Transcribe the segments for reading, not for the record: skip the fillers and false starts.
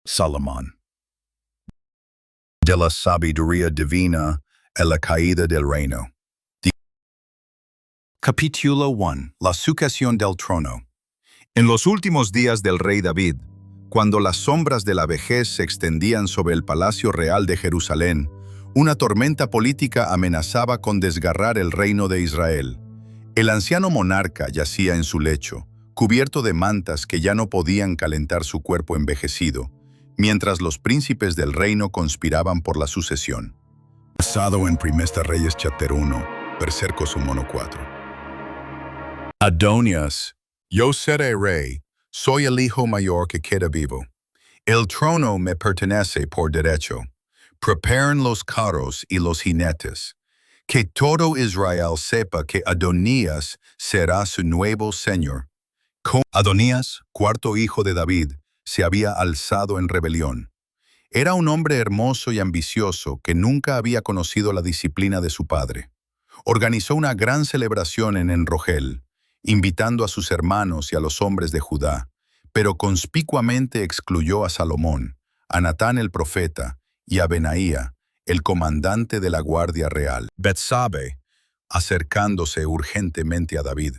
Salomón. De la sabiduría divina a la caída del reino. Capítulo 1. La sucesión del trono. En los últimos días del rey David, cuando las sombras de la vejez se extendían sobre el palacio real de Jerusalén, una tormenta política amenazaba con desgarrar el reino de Israel. El anciano monarca yacía en su lecho, cubierto de mantas que ya no podían calentar su cuerpo envejecido, mientras los príncipes del reino conspiraban por la sucesión. Basado en Primera Reyes chapter 1, versículos 1 4. Adonías, yo seré rey, soy el hijo mayor que queda vivo. El trono me pertenece por derecho. Preparen los carros y los jinetes. Que todo Israel sepa que Adonías será su nuevo señor. Adonías, cuarto hijo de David, se había alzado en rebelión. Era un hombre hermoso y ambicioso que nunca había conocido la disciplina de su padre. Organizó una gran celebración en Enrogel, invitando a sus hermanos y a los hombres de Judá, pero conspicuamente excluyó a Salomón, a Natán el profeta y a Benaía, el comandante de la guardia real. Betsabe, acercándose urgentemente a David.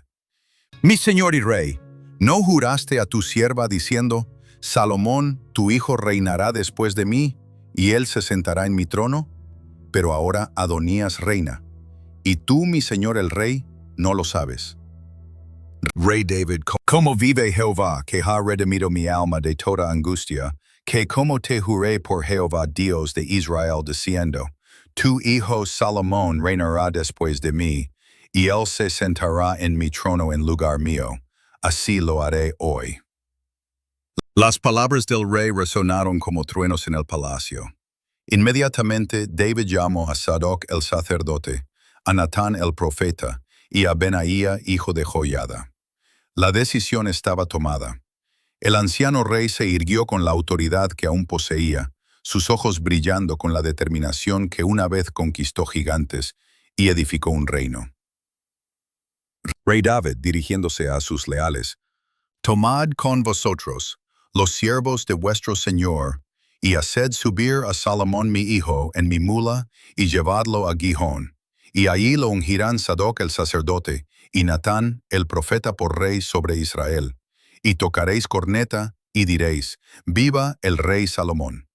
Mi señor y rey, ¿no juraste a tu sierva diciendo, Salomón, tu hijo reinará después de mí, y él se sentará en mi trono? Pero ahora Adonías reina, y tú, mi señor el rey, no lo sabes. Rey David, como vive Jehová, que ha redimido mi alma de toda angustia, que como te juré por Jehová Dios de Israel diciendo, tu hijo Salomón reinará después de mí, y él se sentará en mi trono en lugar mío. Así lo haré hoy. Las palabras del rey resonaron como truenos en el palacio. Inmediatamente David llamó a Sadoc el sacerdote, a Natán el profeta y a Benaía hijo de Joiada. La decisión estaba tomada. El anciano rey se irguió con la autoridad que aún poseía, sus ojos brillando con la determinación que una vez conquistó gigantes y edificó un reino. Rey David, dirigiéndose a sus leales, tomad con vosotros los siervos de vuestro señor, y haced subir a Salomón mi hijo en mi mula, y llevadlo a Gihón. Y allí lo ungirán Sadoc el sacerdote, y Natán el profeta por rey sobre Israel. Y tocaréis corneta, y diréis, viva el rey Salomón.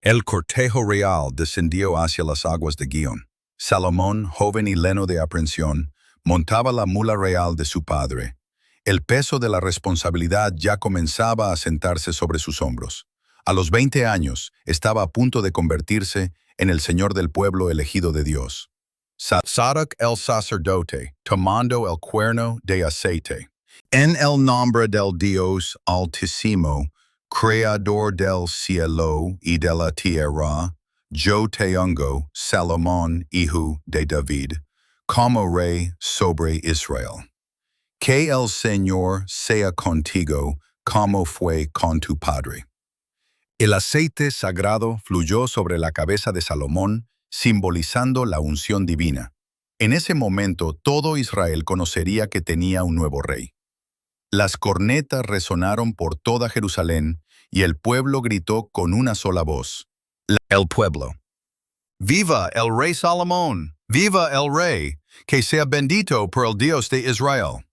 El cortejo real descendió hacia las aguas de Gihón. Salomón, joven y leno de aprensión, montaba la mula real de su padre. El peso de la responsabilidad ya comenzaba a sentarse sobre sus hombros. A los 20 años, estaba a punto de convertirse en el señor del pueblo elegido de Dios. Sadoc el sacerdote, tomando el cuerno de aceite. En el nombre del Dios Altísimo, Creador del cielo y de la tierra, yo te ungo, Salomón, hijo de David, como rey sobre Israel. Que el Señor sea contigo, como fue con tu padre. El aceite sagrado fluyó sobre la cabeza de Salomón, simbolizando la unción divina. En ese momento, todo Israel conocería que tenía un nuevo rey. Las cornetas resonaron por toda Jerusalén, y el pueblo gritó con una sola voz. El pueblo. ¡Viva el rey Salomón! ¡Viva el rey! ¡Que sea bendito por el Dios de Israel!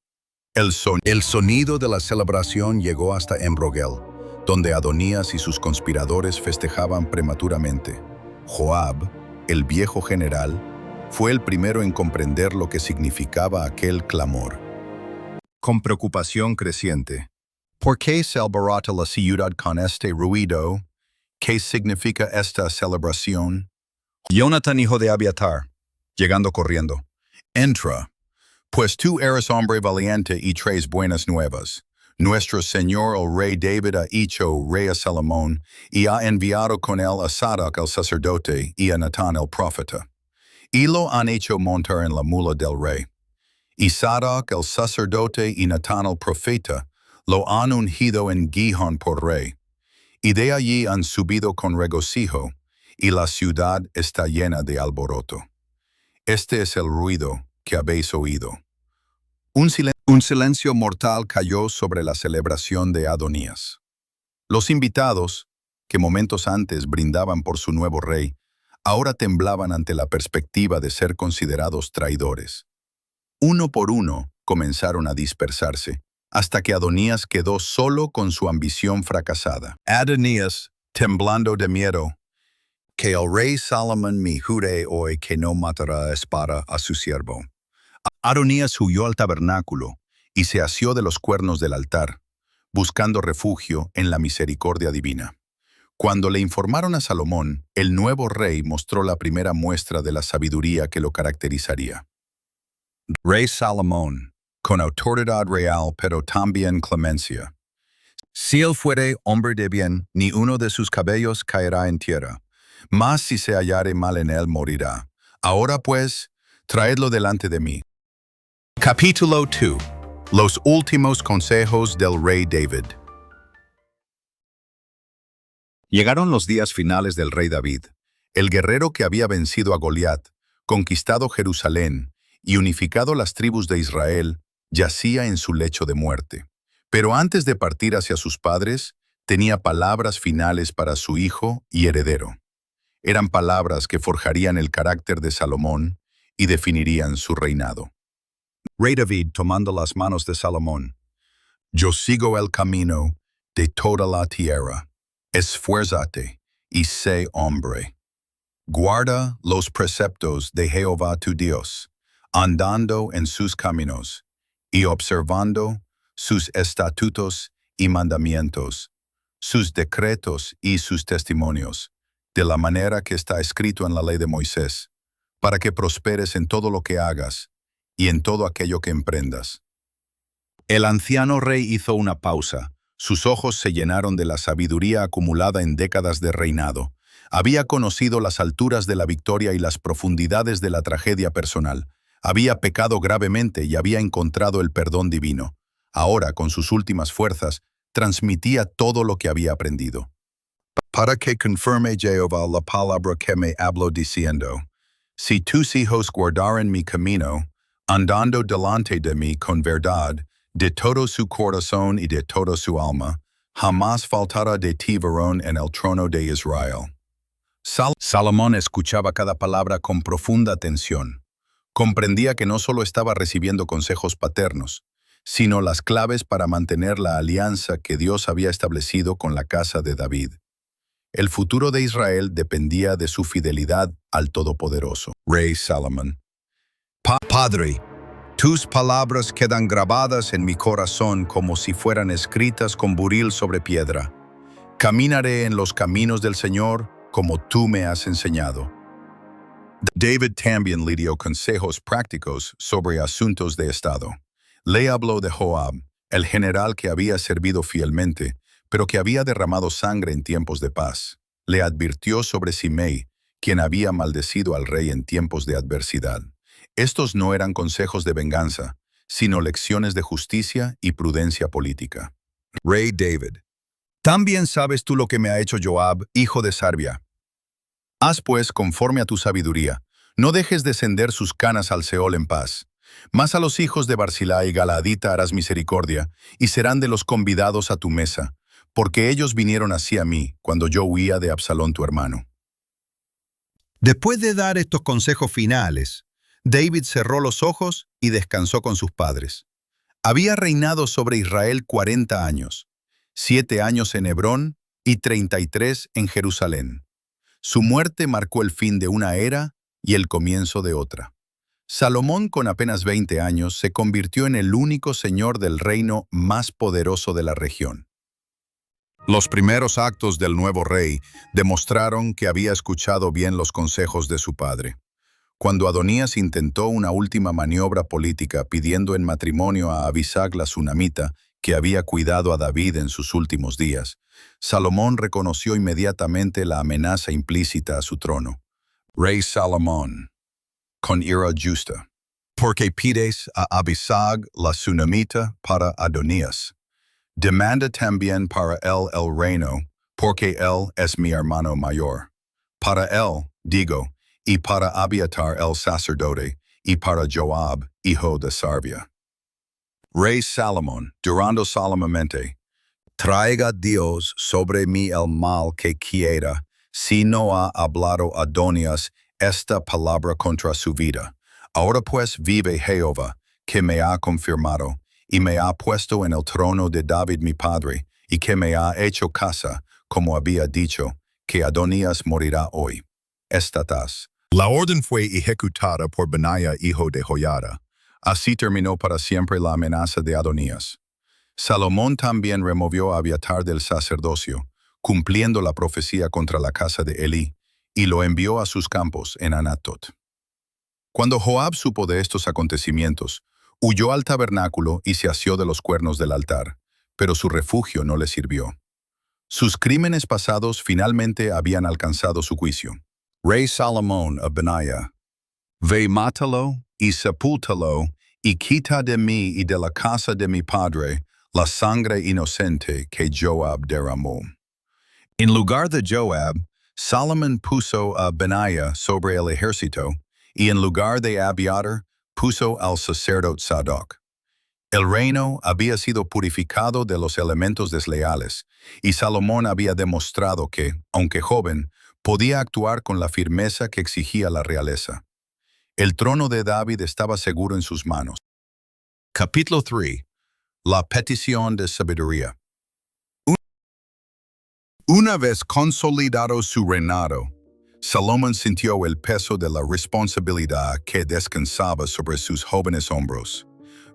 El sonido de la celebración llegó hasta Enrogel, donde Adonías y sus conspiradores festejaban prematuramente. Joab, el viejo general, fue el primero en comprender lo que significaba aquel clamor. Con preocupación creciente, ¿por qué se alborota la ciudad con este ruido? ¿Qué significa esta celebración? Jonatán, hijo de Abiatar, llegando corriendo, entra. Pues tú eres hombre valiente y traes buenas nuevas. Nuestro Señor el Rey David ha hecho rey a Salomón, y ha enviado con él a Sadoc el sacerdote y a Natán el profeta. Y lo han hecho montar en la mula del rey. Y Sadoc el sacerdote y Natán el profeta lo han ungido en Gihón por rey. Y de allí han subido con regocijo, y la ciudad está llena de alboroto. Este es el ruido que habéis oído. Un silencio mortal cayó sobre la celebración de Adonías. Los invitados, que momentos antes brindaban por su nuevo rey, ahora temblaban ante la perspectiva de ser considerados traidores. Uno por uno comenzaron a dispersarse, hasta que Adonías quedó solo con su ambición fracasada. Adonías, temblando de miedo, que el rey Salomón me jure hoy que no matará a espada a su siervo. Adonías huyó al tabernáculo y se asió de los cuernos del altar, buscando refugio en la misericordia divina. Cuando le informaron a Salomón, el nuevo rey mostró la primera muestra de la sabiduría que lo caracterizaría. Rey Salomón, con autoridad real pero también clemencia. Si él fuere hombre de bien, ni uno de sus cabellos caerá en tierra, mas si se hallare mal en él, morirá. Ahora pues, traedlo delante de mí. Capítulo 2. Los últimos consejos del rey David. Llegaron los días finales del rey David, el guerrero que había vencido a Goliat, conquistado Jerusalén y unificado las tribus de Israel, yacía en su lecho de muerte. Pero antes de partir hacia sus padres, tenía palabras finales para su hijo y heredero. Eran palabras que forjarían el carácter de Salomón y definirían su reinado. Rey David tomando las manos de Salomón. Yo sigo el camino de toda la tierra. Esfuérzate y sé hombre. Guarda los preceptos de Jehová tu Dios, andando en sus caminos y observando sus estatutos y mandamientos, sus decretos y sus testimonios, de la manera que está escrito en la ley de Moisés, para que prosperes en todo lo que hagas y en todo aquello que emprendas. El anciano rey hizo una pausa. Sus ojos se llenaron de la sabiduría acumulada en décadas de reinado. Había conocido las alturas de la victoria y las profundidades de la tragedia personal. Había pecado gravemente y había encontrado el perdón divino. Ahora, con sus últimas fuerzas, transmitía todo lo que había aprendido. Para que confirme Jehová la palabra que me habló diciendo, si tus hijos guardaren mi camino, andando delante de mí con verdad, de todo su corazón y de toda su alma, jamás faltará de ti varón en el trono de Israel. Salomón escuchaba cada palabra con profunda atención. Comprendía que no solo estaba recibiendo consejos paternos, sino las claves para mantener la alianza que Dios había establecido con la casa de David. El futuro de Israel dependía de su fidelidad al Todopoderoso. Rey Salomón. Padre, tus palabras quedan grabadas en mi corazón como si fueran escritas con buril sobre piedra. Caminaré en los caminos del Señor como tú me has enseñado. David también le dio consejos prácticos sobre asuntos de Estado. Le habló de Joab, el general que había servido fielmente, pero que había derramado sangre en tiempos de paz. Le advirtió sobre Simei, quien había maldecido al rey en tiempos de adversidad. Estos no eran consejos de venganza, sino lecciones de justicia y prudencia política. Rey David. También sabes tú lo que me ha hecho Joab, hijo de Sarvia. Haz pues conforme a tu sabiduría, no dejes descender sus canas al Seol en paz. Mas a los hijos de Barzilai y Galaadita harás misericordia, y serán de los convidados a tu mesa, porque ellos vinieron así a mí, cuando yo huía de Absalón tu hermano. Después de dar estos consejos finales, David cerró los ojos y descansó con sus padres. Había reinado sobre Israel 40 años, 7 años en Hebrón y 33 en Jerusalén. Su muerte marcó el fin de una era y el comienzo de otra. Salomón, con apenas 20 años, se convirtió en el único señor del reino más poderoso de la región. Los primeros actos del nuevo rey demostraron que había escuchado bien los consejos de su padre. Cuando Adonías intentó una última maniobra política pidiendo en matrimonio a Abisag la sunamita, que había cuidado a David en sus últimos días, Salomón reconoció inmediatamente la amenaza implícita a su trono. Rey Salomón, con ira justa, porque pides a Abisag la sunamita para Adonías. Demanda también para él el reino, porque él es mi hermano mayor. Para él, digo, y para Abiatar el sacerdote, y para Joab, hijo de Sarvia. Rey Salomón, durando solemnemente, Traiga Dios sobre mí el mal que quiera, si no ha hablado Adonías esta palabra contra su vida. Ahora pues vive Jehová, que me ha confirmado, y me ha puesto en el trono de David mi padre, y que me ha hecho casa, como había dicho, que Adonías morirá hoy. Estatas. La orden fue ejecutada por Benaya, hijo de Joiada. Así terminó para siempre la amenaza de Adonías. Salomón también removió a Abiatar del sacerdocio, cumpliendo la profecía contra la casa de Elí, y lo envió a sus campos en Anatot. Cuando Joab supo de estos acontecimientos, huyó al tabernáculo y se asió de los cuernos del altar, pero su refugio no le sirvió. Sus crímenes pasados finalmente habían alcanzado su juicio. Rey Salomón a Benaya: Ve, mátalo y sepúltalo, y quita de mí y de la casa de mi padre la sangre inocente que Joab derramó. En lugar de Joab, Salomón puso a Benaya sobre el ejército, y en lugar de Abiatar, puso al sacerdote Sadoc. El reino había sido purificado de los elementos desleales, y Salomón había demostrado que, aunque joven, podía actuar con la firmeza que exigía la realeza. El trono de David estaba seguro en sus manos. Capítulo 3. La petición de sabiduría. Una vez consolidado su reinado, Salomón sintió el peso de la responsabilidad que descansaba sobre sus jóvenes hombros.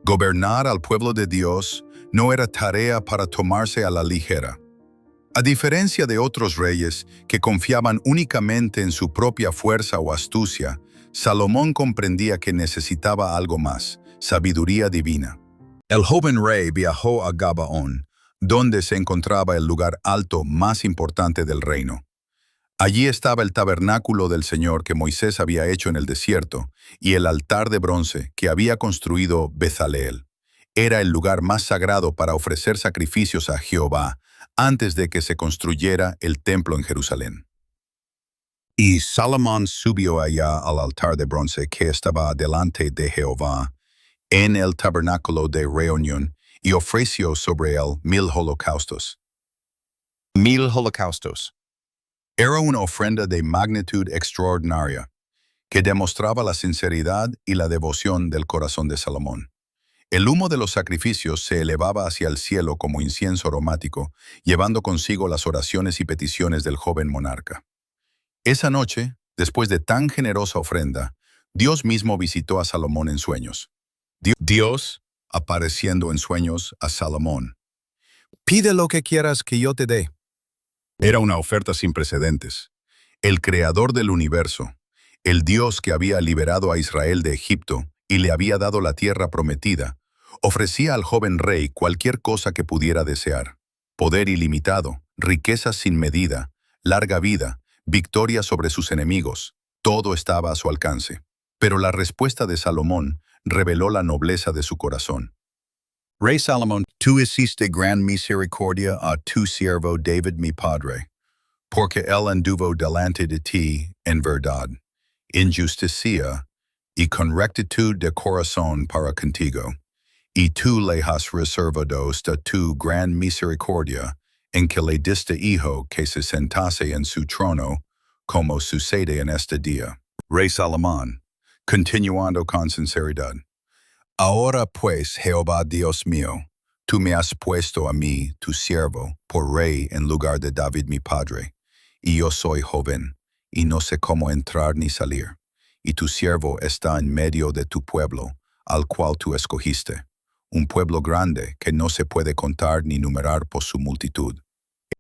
Gobernar al pueblo de Dios no era tarea para tomarse a la ligera. A diferencia de otros reyes que confiaban únicamente en su propia fuerza o astucia, Salomón comprendía que necesitaba algo más: sabiduría divina. El joven rey viajó a Gabaón, donde se encontraba el lugar alto más importante del reino. Allí estaba el tabernáculo del Señor que Moisés había hecho en el desierto y el altar de bronce que había construido Bezaleel. Era el lugar más sagrado para ofrecer sacrificios a Jehová antes de que se construyera el templo en Jerusalén. Y Salomón subió allá al altar de bronce que estaba delante de Jehová en el tabernáculo de reunión y ofreció sobre él 1000 holocaustos. 1000 holocaustos. Era una ofrenda de magnitud extraordinaria, que demostraba la sinceridad y la devoción del corazón de Salomón. El humo de los sacrificios se elevaba hacia el cielo como incienso aromático, llevando consigo las oraciones y peticiones del joven monarca. Esa noche, después de tan generosa ofrenda, Dios mismo visitó a Salomón en sueños. Dios, apareciendo en sueños a Salomón: Pide lo que quieras que yo te dé. Era una oferta sin precedentes. El creador del universo, el Dios que había liberado a Israel de Egipto y le había dado la tierra prometida, ofrecía al joven rey cualquier cosa que pudiera desear: poder ilimitado, riquezas sin medida, larga vida, victoria sobre sus enemigos. Todo estaba a su alcance. Pero la respuesta de Salomón reveló la nobleza de su corazón. Rey Salomón, tú hiciste gran misericordia a tu siervo David mi padre, porque él anduvo delante de ti en verdad, en justicia y con rectitud de corazón para contigo, y tú le has reservado esta tu gran misericordia en que le diste hijo que se sentase en su trono, como sucede en este día. Rey Salomón, continuando con sinceridad: Ahora pues, Jehová Dios mío, tú me has puesto a mí, tu siervo, por rey en lugar de David mi padre, y yo soy joven, y no sé cómo entrar ni salir, y tu siervo está en medio de tu pueblo, al cual tú escogiste, un pueblo grande que no se puede contar ni numerar por su multitud.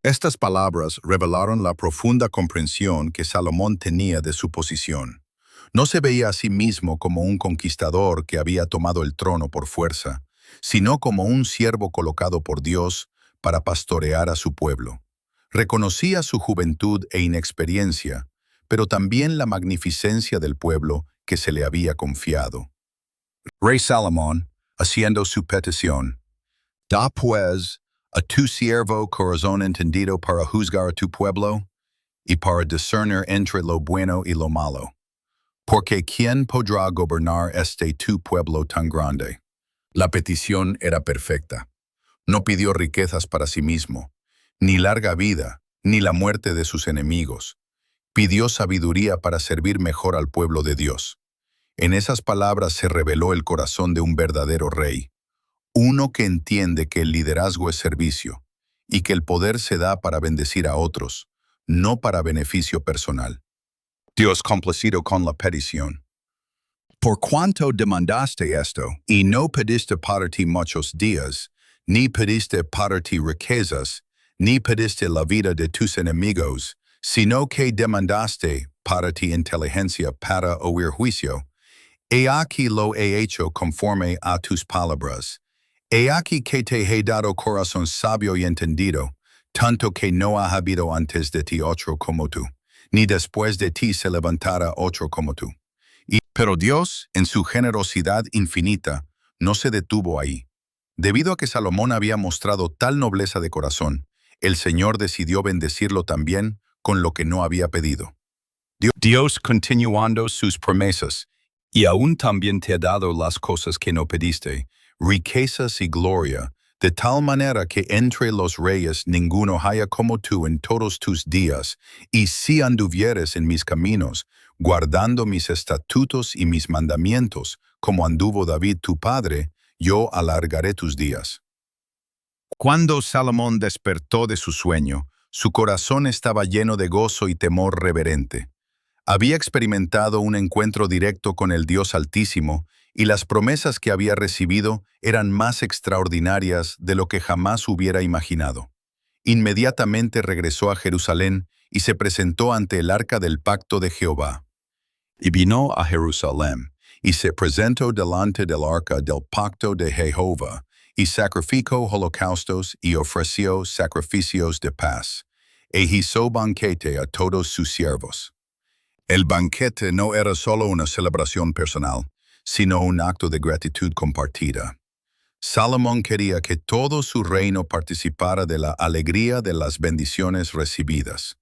Estas palabras revelaron la profunda comprensión que Salomón tenía de su posición. No se veía a sí mismo como un conquistador que había tomado el trono por fuerza, sino como un siervo colocado por Dios para pastorear a su pueblo. Reconocía su juventud e inexperiencia, pero también la magnificencia del pueblo que se le había confiado. Rey Salomón, haciendo su petición: Da pues a tu siervo corazón entendido para juzgar a tu pueblo y para discernir entre lo bueno y lo malo. Porque ¿quién podrá gobernar este tu pueblo tan grande? La petición era perfecta. No pidió riquezas para sí mismo, ni larga vida, ni la muerte de sus enemigos. Pidió sabiduría para servir mejor al pueblo de Dios. En esas palabras se reveló el corazón de un verdadero rey, uno que entiende que el liderazgo es servicio y que el poder se da para bendecir a otros, no para beneficio personal. Dios complacido con la petición. Por cuanto demandaste esto, y no pediste para ti muchos días, ni pediste para ti riquezas, ni pediste la vida de tus enemigos, sino que demandaste para ti inteligencia para oír juicio. He aquí lo he hecho conforme a tus palabras. He aquí que te he dado corazón sabio y entendido, tanto que no ha habido antes de ti otro como tú, ni después de ti se levantará otro como tú. Pero Dios, en su generosidad infinita, no se detuvo ahí. Debido a que Salomón había mostrado tal nobleza de corazón, el Señor decidió bendecirlo también con lo que no había pedido. Dios continuando sus promesas, y aún también te ha dado las cosas que no pediste, riquezas y gloria, de tal manera que entre los reyes ninguno haya como tú en todos tus días, y si anduvieres en mis caminos, guardando mis estatutos y mis mandamientos, como anduvo David tu padre, yo alargaré tus días. Cuando Salomón despertó de su sueño, su corazón estaba lleno de gozo y temor reverente. Había experimentado un encuentro directo con el Dios Altísimo y las promesas que había recibido eran más extraordinarias de lo que jamás hubiera imaginado. Inmediatamente regresó a Jerusalén y se presentó ante el arca del pacto de Jehová. Y vino a Jerusalén, y se presentó delante del arca del pacto de Jehová, y sacrificó holocaustos y ofreció sacrificios de paz, e hizo banquete a todos sus siervos. El banquete no era solo una celebración personal, sino un acto de gratitud compartida. Salomón quería que todo su reino participara de la alegría de las bendiciones recibidas.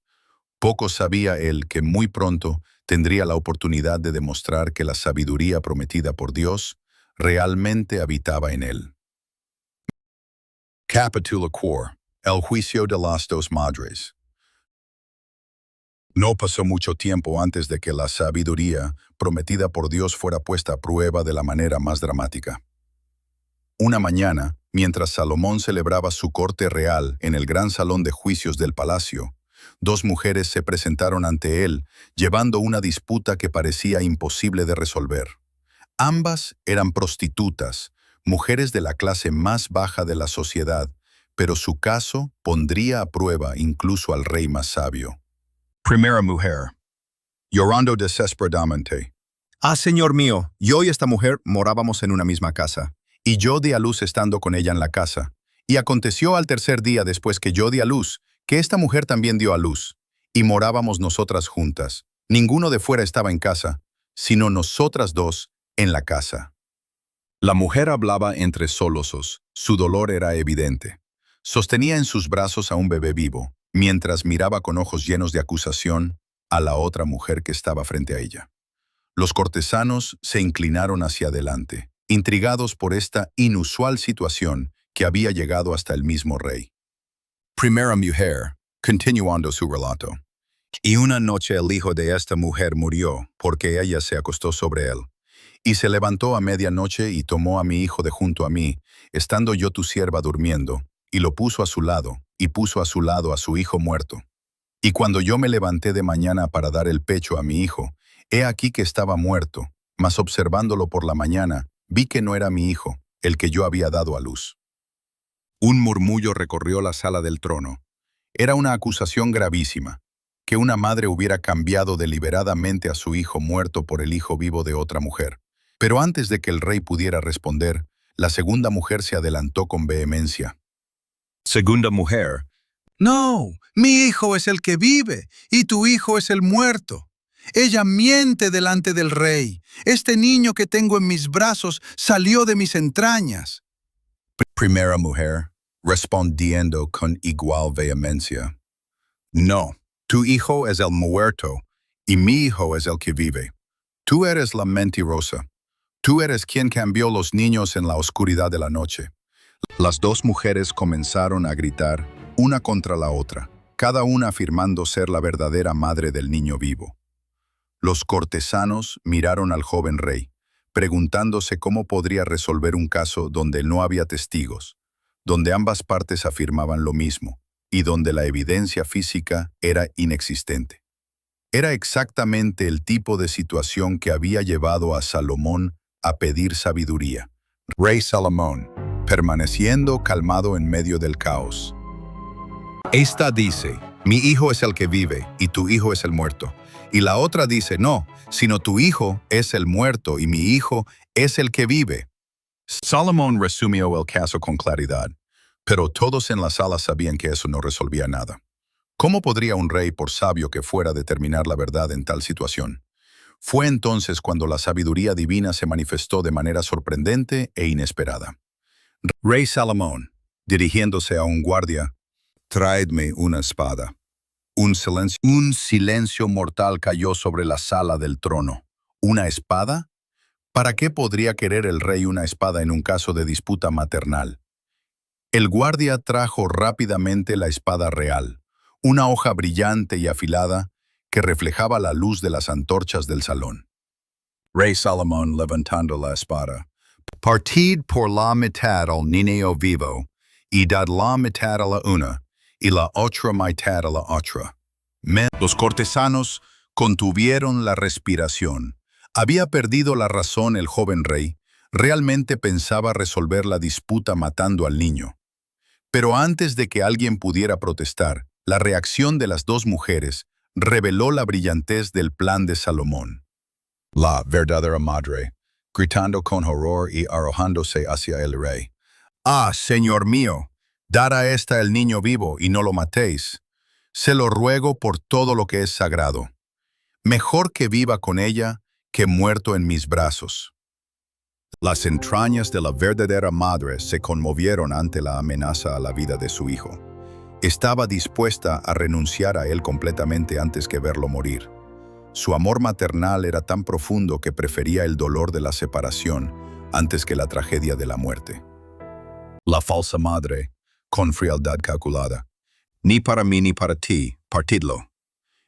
Poco sabía él que muy pronto tendría la oportunidad de demostrar que la sabiduría prometida por Dios realmente habitaba en él. Capítulo 4. El juicio de las dos madres. No pasó mucho tiempo antes de que la sabiduría prometida por Dios fuera puesta a prueba de la manera más dramática. Una mañana, mientras Salomón celebraba su corte real en el gran salón de juicios del palacio, dos mujeres se presentaron ante él, llevando una disputa que parecía imposible de resolver. Ambas eran prostitutas, mujeres de la clase más baja de la sociedad, pero su caso pondría a prueba incluso al rey más sabio. Primera mujer. Llorando desesperadamente. Señor mío, yo y esta mujer morábamos en una misma casa. Y yo di a luz estando con ella en la casa. Y aconteció al tercer día después que yo di a luz, que esta mujer también dio a luz. Y morábamos nosotras juntas. Ninguno de fuera estaba en casa, sino nosotras dos en la casa. La mujer hablaba entre sollozos. Su dolor era evidente. Sostenía en sus brazos a un bebé vivo, mientras miraba con ojos llenos de acusación a la otra mujer que estaba frente a ella. Los cortesanos se inclinaron hacia adelante, intrigados por esta inusual situación que había llegado hasta el mismo rey. Primera mujer, continuando su relato. Y una noche el hijo de esta mujer murió, porque ella se acostó sobre él. Y se levantó a medianoche y tomó a mi hijo de junto a mí, estando yo tu sierva durmiendo, y lo puso a su lado, y puso a su lado a su hijo muerto. Y cuando yo me levanté de mañana para dar el pecho a mi hijo, he aquí que estaba muerto, mas observándolo por la mañana, vi que no era mi hijo, el que yo había dado a luz. Un murmullo recorrió la sala del trono. Era una acusación gravísima, que una madre hubiera cambiado deliberadamente a su hijo muerto por el hijo vivo de otra mujer. Pero antes de que el rey pudiera responder, la segunda mujer se adelantó con vehemencia. Segunda mujer. No, mi hijo es el que vive, y tu hijo es el muerto. Ella miente delante del rey. Este niño que tengo en mis brazos salió de mis entrañas. Primera mujer, respondiendo con igual vehemencia. No, tu hijo es el muerto, y mi hijo es el que vive. Tú eres la mentirosa. Tú eres quien cambió los niños en la oscuridad de la noche. Las dos mujeres comenzaron a gritar, una contra la otra, cada una afirmando ser la verdadera madre del niño vivo. Los cortesanos miraron al joven rey, preguntándose cómo podría resolver un caso donde no había testigos, donde ambas partes afirmaban lo mismo y donde la evidencia física era inexistente. Era exactamente el tipo de situación que había llevado a Salomón a pedir sabiduría. Rey Salomón, permaneciendo calmado en medio del caos. Esta dice, mi hijo es el que vive y tu hijo es el muerto. Y la otra dice, no, sino tu hijo es el muerto y mi hijo es el que vive. Salomón resumió el caso con claridad, pero todos en la sala sabían que eso no resolvía nada. ¿Cómo podría un rey, por sabio que fuera, determinar la verdad en tal situación? Fue entonces cuando la sabiduría divina se manifestó de manera sorprendente e inesperada. Rey Salomón, dirigiéndose a un guardia, «Traedme una espada». Un silencio mortal cayó sobre la sala del trono. ¿Una espada? ¿Para qué podría querer el rey una espada en un caso de disputa maternal? El guardia trajo rápidamente la espada real, una hoja brillante y afilada que reflejaba la luz de las antorchas del salón. Rey Salomón, levantando la espada, «Partid por la mitad al niño vivo, y dad la mitad a la una, y la otra mitad a la otra». Los cortesanos contuvieron la respiración. Había perdido la razón el joven rey. Realmente pensaba resolver la disputa matando al niño. Pero antes de que alguien pudiera protestar, la reacción de las dos mujeres reveló la brillantez del plan de Salomón. La verdadera madre, gritando con horror y arrojándose hacia el rey. «Ah, señor mío, dad a esta el niño vivo y no lo matéis. Se lo ruego por todo lo que es sagrado. Mejor que viva con ella que muerto en mis brazos». Las entrañas de la verdadera madre se conmovieron ante la amenaza a la vida de su hijo. Estaba dispuesta a renunciar a él completamente antes que verlo morir. Su amor maternal era tan profundo que prefería el dolor de la separación antes que la tragedia de la muerte. La falsa madre, con frialdad calculada, «Ni para mí ni para ti, partidlo».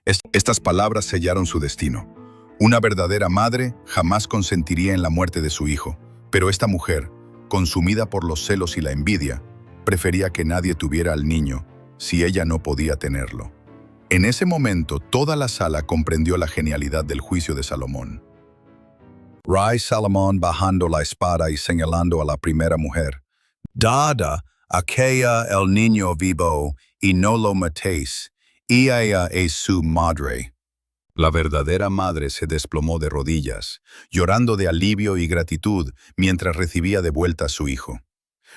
Estas palabras sellaron su destino. Una verdadera madre jamás consentiría en la muerte de su hijo, pero esta mujer, consumida por los celos y la envidia, prefería que nadie tuviera al niño si ella no podía tenerlo. En ese momento, toda la sala comprendió la genialidad del juicio de Salomón. Rey Salomón bajando la espada y señalando a la primera mujer, «Dada aquella el niño vivo y no lo matéis, y ella es su madre». La verdadera madre se desplomó de rodillas, llorando de alivio y gratitud mientras recibía de vuelta a su hijo.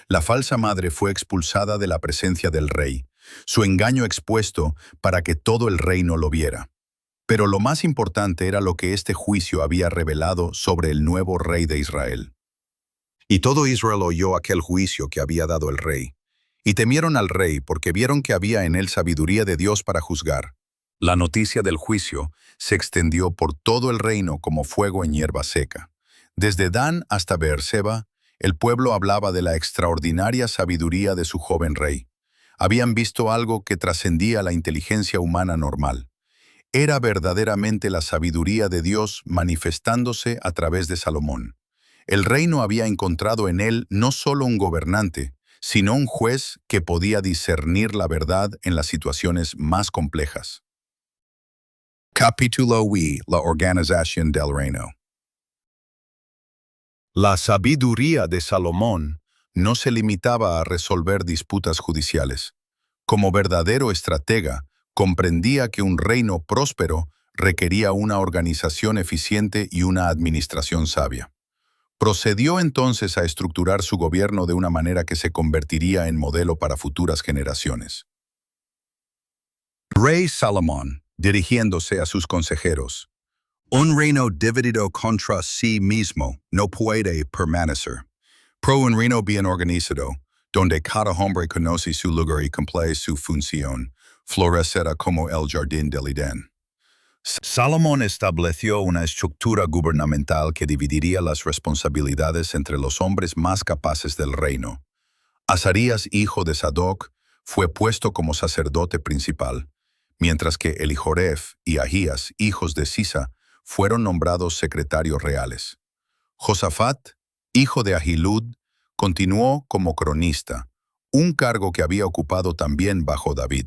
La falsa madre fue expulsada de la presencia del rey, su engaño expuesto para que todo el reino lo viera. Pero lo más importante era lo que este juicio había revelado sobre el nuevo rey de Israel. Y todo Israel oyó aquel juicio que había dado el rey, y temieron al rey porque vieron que había en él sabiduría de Dios para juzgar. La noticia del juicio se extendió por todo el reino como fuego en hierba seca. Desde Dan hasta Beerseba, el pueblo hablaba de la extraordinaria sabiduría de su joven rey. Habían visto algo que trascendía la inteligencia humana normal. Era verdaderamente la sabiduría de Dios manifestándose a través de Salomón. El reino había encontrado en él no solo un gobernante, sino un juez que podía discernir la verdad en las situaciones más complejas. Capítulo I. La organización del reino. La sabiduría de Salomón no se limitaba a resolver disputas judiciales. Como verdadero estratega, comprendía que un reino próspero requería una organización eficiente y una administración sabia. Procedió entonces a estructurar su gobierno de una manera que se convertiría en modelo para futuras generaciones. Rey Salomón, dirigiéndose a sus consejeros, «Un reino dividido contra sí mismo no puede permanecer. Pro un reino bien organizado, donde cada hombre conoce su lugar y cumple su función, florecerá como el jardín del Edén». Salomón estableció una estructura gubernamental que dividiría las responsabilidades entre los hombres más capaces del reino. Azarías, hijo de Sadoc, fue puesto como sacerdote principal, mientras queElijoref y Ahías, hijos de Sisa, fueron nombrados secretarios reales. Josafat, hijo de Ahilud, continuó como cronista, un cargo que había ocupado también bajo David.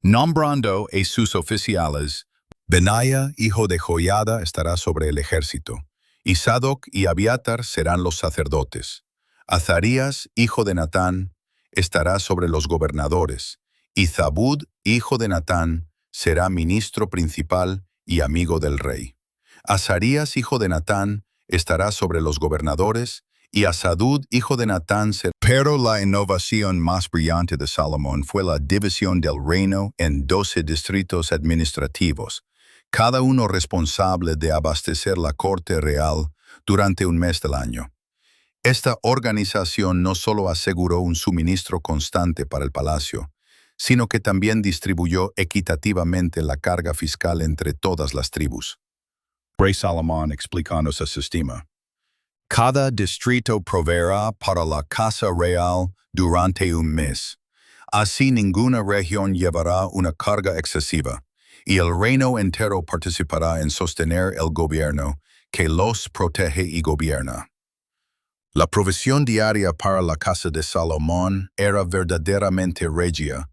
Nombrando a sus oficiales, Benaya, hijo de Joiada, estará sobre el ejército, y Sadoc y Abiatar serán los sacerdotes. Azarías, hijo de Natán, estará sobre los gobernadores, y Zabud, hijo de Natán, será ministro principal y amigo del rey. Azarías, hijo de Natán, estará sobre los gobernadores, y Asadud, hijo de Natán, será. Pero la innovación más brillante de Salomón fue la división del reino en 12 distritos administrativos, cada uno responsable de abastecer la corte real durante un mes del año. Esta organización no solo aseguró un suministro constante para el palacio, sino que también distribuyó equitativamente la carga fiscal entre todas las tribus. Rey Salomón explicando su sistema. Cada distrito proveerá para la casa real durante un mes. Así ninguna región llevará una carga excesiva, y el reino entero participará en sostener el gobierno que los protege y gobierna. La provisión diaria para la casa de Salomón era verdaderamente regia: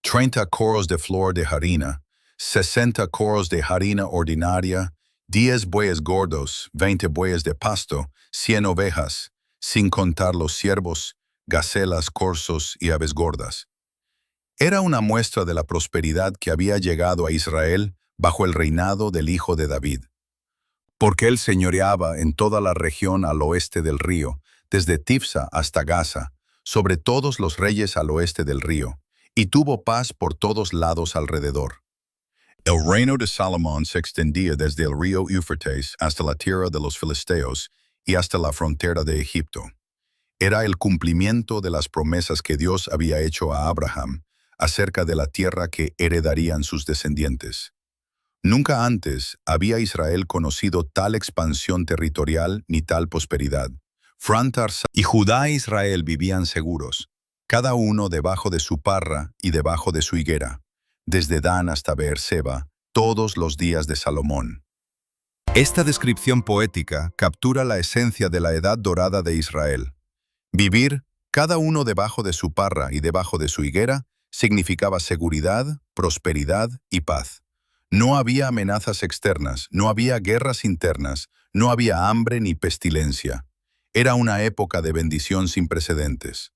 30 coros de flor de harina, 60 coros de harina ordinaria, 10 bueyes gordos, 20 bueyes de pasto, 100 ovejas, sin contar los ciervos, gacelas, corzos y aves gordas. Era una muestra de la prosperidad que había llegado a Israel bajo el reinado del hijo de David. Porque él señoreaba en toda la región al oeste del río, desde Tifsa hasta Gaza, sobre todos los reyes al oeste del río, y tuvo paz por todos lados alrededor. El reino de Salomón se extendía desde el río Éufrates hasta la tierra de los filisteos y hasta la frontera de Egipto. Era el cumplimiento de las promesas que Dios había hecho a Abraham acerca de la tierra que heredarían sus descendientes. Nunca antes había Israel conocido tal expansión territorial ni tal prosperidad. Y Judá e Israel vivían seguros, cada uno debajo de su parra y debajo de su higuera, desde Dan hasta Beerseba, todos los días de Salomón. Esta descripción poética captura la esencia de la edad dorada de Israel. Vivir, cada uno debajo de su parra y debajo de su higuera, significaba seguridad, prosperidad y paz. No había amenazas externas, no había guerras internas, no había hambre ni pestilencia. Era una época de bendición sin precedentes.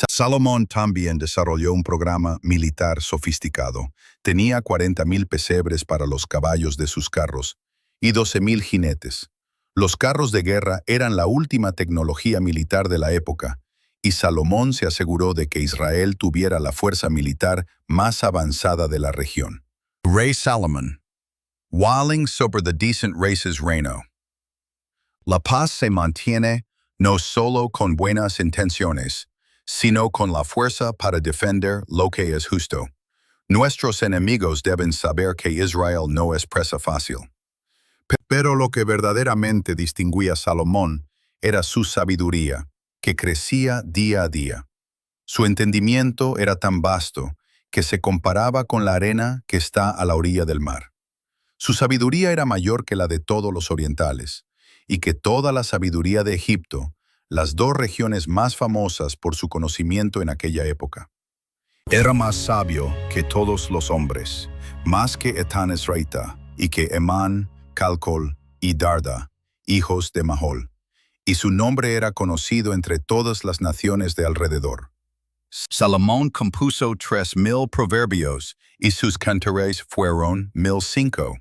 Salomón también desarrolló un programa militar sofisticado. Tenía 40,000 pesebres para los caballos de sus carros y 12,000 jinetes. Los carros de guerra eran la última tecnología militar de la época, y Salomón se aseguró de que Israel tuviera la fuerza militar más avanzada de la región. Rey Salomón. Walling sobre the decent races reino. La paz se mantiene no solo con buenas intenciones, sino con la fuerza para defender lo que es justo. Nuestros enemigos deben saber que Israel no es presa fácil. Pero lo que verdaderamente distinguía a Salomón era su sabiduría, que crecía día a día. Su entendimiento era tan vasto que se comparaba con la arena que está a la orilla del mar. Su sabiduría era mayor que la de todos los orientales, y que toda la sabiduría de Egipto, las dos regiones más famosas por su conocimiento en aquella época. Era más sabio que todos los hombres, más que Etán Esraita, y que Emán, Calcol y Darda, hijos de Mahol, y su nombre era conocido entre todas las naciones de alrededor. Salomón compuso 3,000 proverbios, y sus cantares fueron 1,005.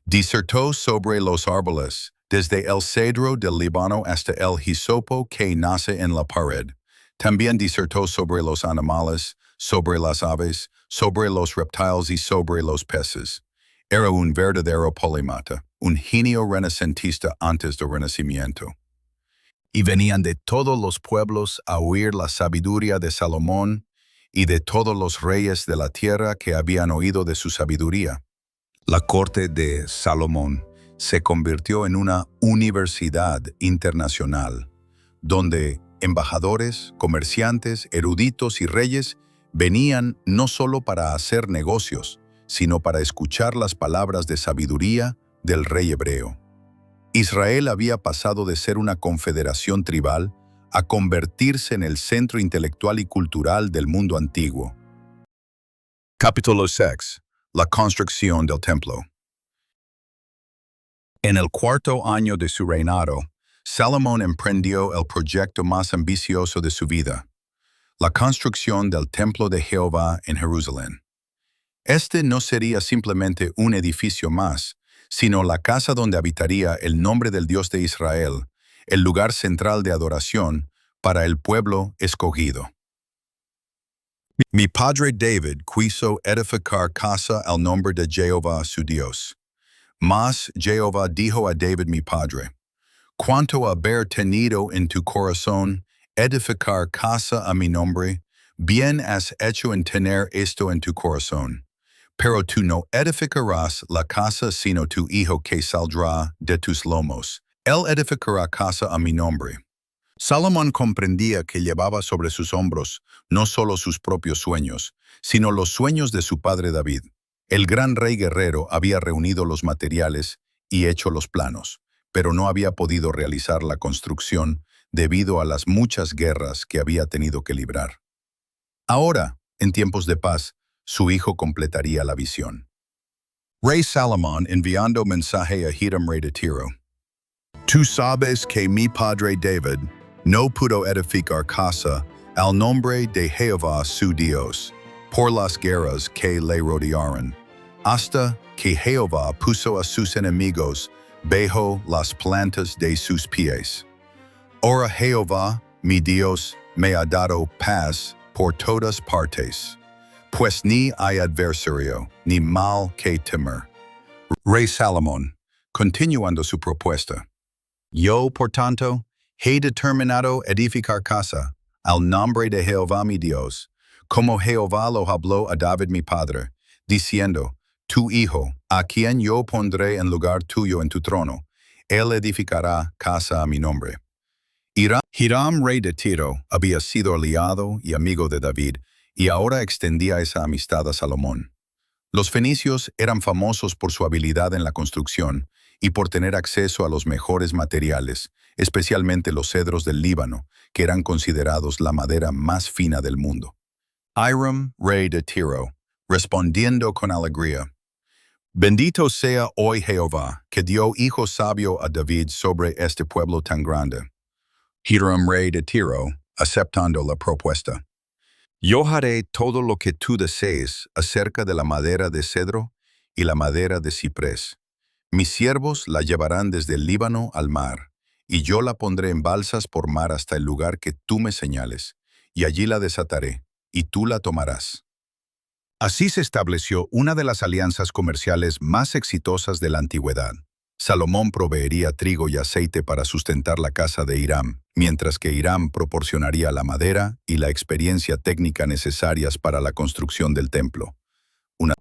Disertó sobre los árboles, desde el cedro del Líbano hasta el hisopo que nace en la pared. También disertó sobre los animales, sobre las aves, sobre los reptiles y sobre los peces. Era un verdadero polímata, un genio renacentista antes del Renacimiento. Y venían de todos los pueblos a oír la sabiduría de Salomón y de todos los reyes de la tierra que habían oído de su sabiduría. La corte de Salomón se convirtió en una universidad internacional, donde Embajadores, comerciantes, eruditos y reyes venían no solo para hacer negocios, sino para escuchar las palabras de sabiduría del rey hebreo. Israel había pasado de ser una confederación tribal a convertirse en el centro intelectual y cultural del mundo antiguo. Capítulo 6. La construcción del templo. En el cuarto año de su reinado, Salomón emprendió el proyecto más ambicioso de su vida, la construcción del templo de Jehová en Jerusalén. Este no sería simplemente un edificio más, sino la casa donde habitaría el nombre del Dios de Israel, el lugar central de adoración para el pueblo escogido. Mi padre David quiso edificar casa al nombre de Jehová su Dios. Mas Jehová dijo a David mi padre, cuanto a haber tenido en tu corazón edificar casa a mi nombre, bien has hecho en tener esto en tu corazón. Pero tú no edificarás la casa sino tu hijo que saldrá de tus lomos. Él edificará casa a mi nombre. Salomón comprendía que llevaba sobre sus hombros no solo sus propios sueños, sino los sueños de su padre David. El gran rey guerrero había reunido los materiales y hecho los planos, pero no había podido realizar la construcción debido a las muchas guerras que había tenido que librar. Ahora, en tiempos de paz, su hijo completaría la visión. Rey Salomón enviando mensaje a Hiram rey de Tiro. Tú sabes que mi padre David no pudo edificar casa al nombre de Jehová su Dios, por las guerras que le rodearon, hasta que Jehová puso a sus enemigos bajo las plantas de sus pies. Ahora Jehová, mi Dios, me ha dado paz por todas partes, pues ni hay adversario, ni mal que temer. Rey Salomón, continuando su propuesta. Yo, por tanto, he determinado edificar casa al nombre de Jehová mi Dios, como Jehová lo habló a David mi padre, diciendo, tu hijo, a quien yo pondré en lugar tuyo en tu trono, él edificará casa a mi nombre. Hiram rey de Tiro había sido aliado y amigo de David, y ahora extendía esa amistad a Salomón. Los fenicios eran famosos por su habilidad en la construcción y por tener acceso a los mejores materiales, especialmente los cedros del Líbano, que eran considerados la madera más fina del mundo. Hiram, rey de Tiro, respondiendo con alegría, bendito sea hoy Jehová, que dio hijo sabio a David sobre este pueblo tan grande. Hiram, rey de Tiro, aceptando la propuesta. Yo haré todo lo que tú desees acerca de la madera de cedro y la madera de ciprés. Mis siervos la llevarán desde el Líbano al mar, y yo la pondré en balsas por mar hasta el lugar que tú me señales, y allí la desataré, y tú la tomarás. Así se estableció una de las alianzas comerciales más exitosas de la antigüedad. Salomón proveería trigo y aceite para sustentar la casa de Hiram, mientras que Hiram proporcionaría la madera y la experiencia técnica necesarias para la construcción del templo.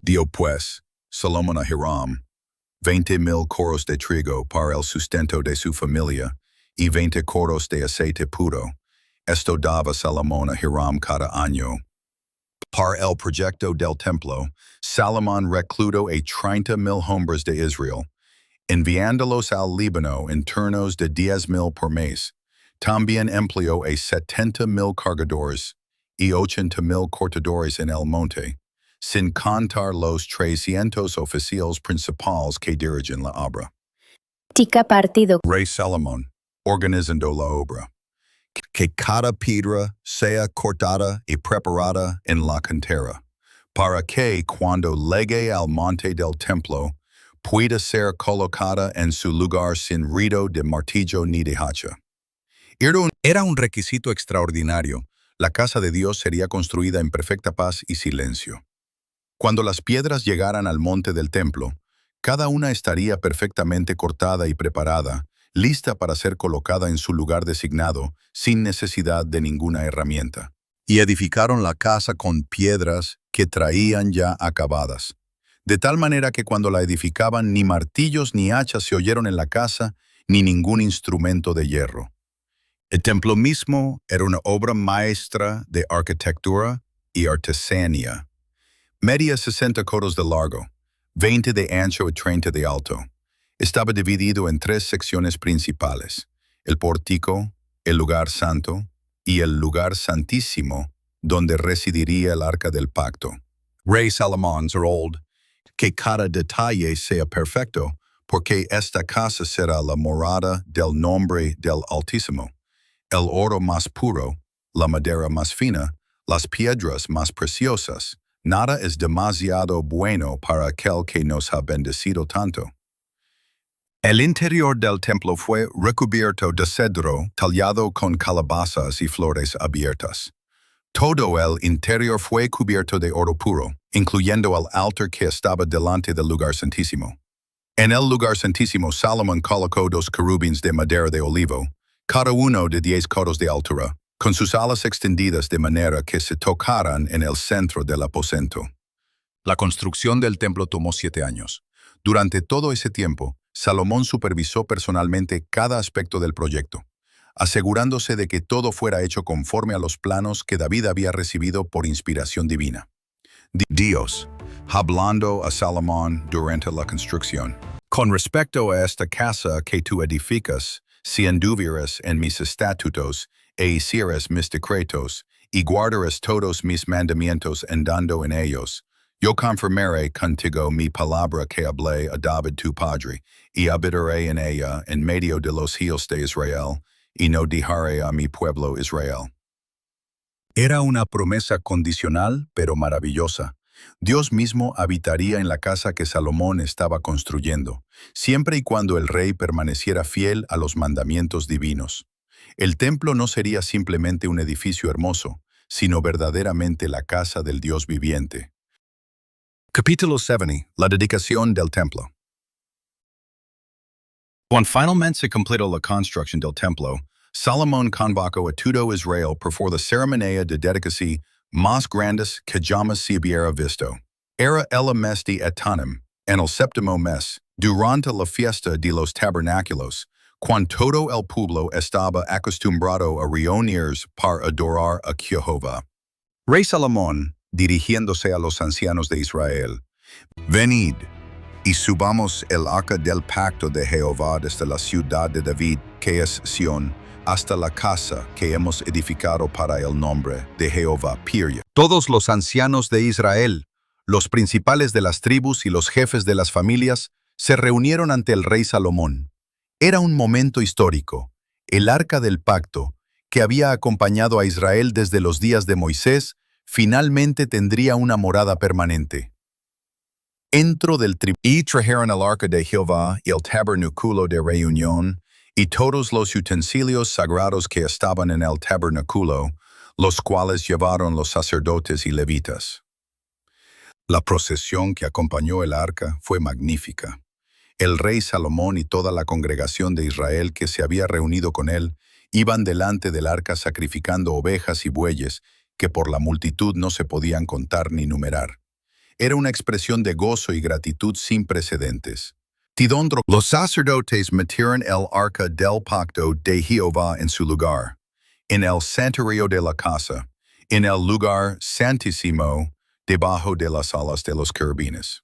Dio pues Salomón a Hiram 20,000 coros de trigo para el sustento de su familia y 20 coros de aceite puro. Esto daba Salomón a Hiram cada año. Para el proyecto del templo, Salomón reclutó a 30,000 hombres de Israel, enviándolos al Líbano en turnos de 10,000 por mes. También empleó a 70,000 cargadores y 80,000 cortadores en el monte, sin contar los 300 oficiales principales que dirigen la obra. Tica partido. Rey Salomón, organizando la obra. Que cada piedra sea cortada y preparada en la cantera, para que cuando llegue al monte del templo, pueda ser colocada en su lugar sin ruido de martillo ni de hacha. Era un requisito extraordinario. La casa de Dios sería construida en perfecta paz y silencio. Cuando las piedras llegaran al monte del templo, cada una estaría perfectamente cortada y preparada, lista para ser colocada en su lugar designado, sin necesidad de ninguna herramienta. Y edificaron la casa con piedras que traían ya acabadas, de tal manera que cuando la edificaban ni martillos ni hachas se oyeron en la casa, ni ningún instrumento de hierro. El templo mismo era una obra maestra de arquitectura y artesanía. Media 60 codos de largo, 20 de ancho y 30 de alto. Estaba dividido en 3 secciones principales: el pórtico, el lugar santo y el lugar santísimo, donde residiría el arca del pacto. Rey Salomón oró que cada detalle sea perfecto, porque esta casa será la morada del nombre del Altísimo. El oro más puro, la madera más fina, las piedras más preciosas. Nada es demasiado bueno para aquel que nos ha bendecido tanto. El interior del templo fue recubierto de cedro tallado con calabazas y flores abiertas. Todo el interior fue cubierto de oro puro, incluyendo el altar que estaba delante del lugar santísimo. En el lugar santísimo, Salomón colocó 2 querubines de madera de olivo, cada uno de 10 codos de altura, con sus alas extendidas de manera que se tocaran en el centro del aposento. La construcción del templo tomó 7 años. Durante todo ese tiempo, Salomón supervisó personalmente cada aspecto del proyecto, asegurándose de que todo fuera hecho conforme a los planos que David había recibido por inspiración divina. Dios, hablando a Salomón durante la construcción: con respecto a esta casa que tú edificas, si anduvieras en mis estatutos e hicieras mis decretos, y guardaras todos mis mandamientos andando en ellos, yo confirmaré contigo mi palabra que hablé a David tu padre, y habitaré en ella en medio de los hijos de Israel, y no dejaré a mi pueblo Israel. Era una promesa condicional, pero maravillosa. Dios mismo habitaría en la casa que Salomón estaba construyendo, siempre y cuando el rey permaneciera fiel a los mandamientos divinos. El templo no sería simplemente un edificio hermoso, sino verdaderamente la casa del Dios viviente. Capítulo 70. La dedicación del templo. Cuando finalmente se completó la construcción del templo, Salomón convocó a todo Israel por la ceremonia de dedicación más grandes que jamás se hubiera visto. Era el mes de Etanim, en el séptimo mes, durante la fiesta de los tabernáculos, cuando todo el pueblo estaba acostumbrado a reunirse para adorar a Jehová. Rey Salomón, dirigiéndose a los ancianos de Israel: venid y subamos el arca del pacto de Jehová desde la ciudad de David, que es Sión, hasta la casa que hemos edificado para el nombre de Jehová. Todos los ancianos de Israel, los principales de las tribus y los jefes de las familias, se reunieron ante el rey Salomón. Era un momento histórico. El arca del pacto, que había acompañado a Israel desde los días de Moisés, finalmente tendría una morada permanente. Dentro del y trajeron el arca de Jehová y el tabernáculo de reunión, y todos los utensilios sagrados que estaban en el tabernáculo, los cuales llevaron los sacerdotes y levitas. La procesión que acompañó el arca fue magnífica. El rey Salomón y toda la congregación de Israel que se había reunido con él iban delante del arca sacrificando ovejas y bueyes que por la multitud no se podían contar ni numerar. Era una expresión de gozo y gratitud sin precedentes. Los sacerdotes metieron el arca del pacto de Jehová en su lugar, en el santuario de la casa, en el lugar santísimo, debajo de las alas de los querubines.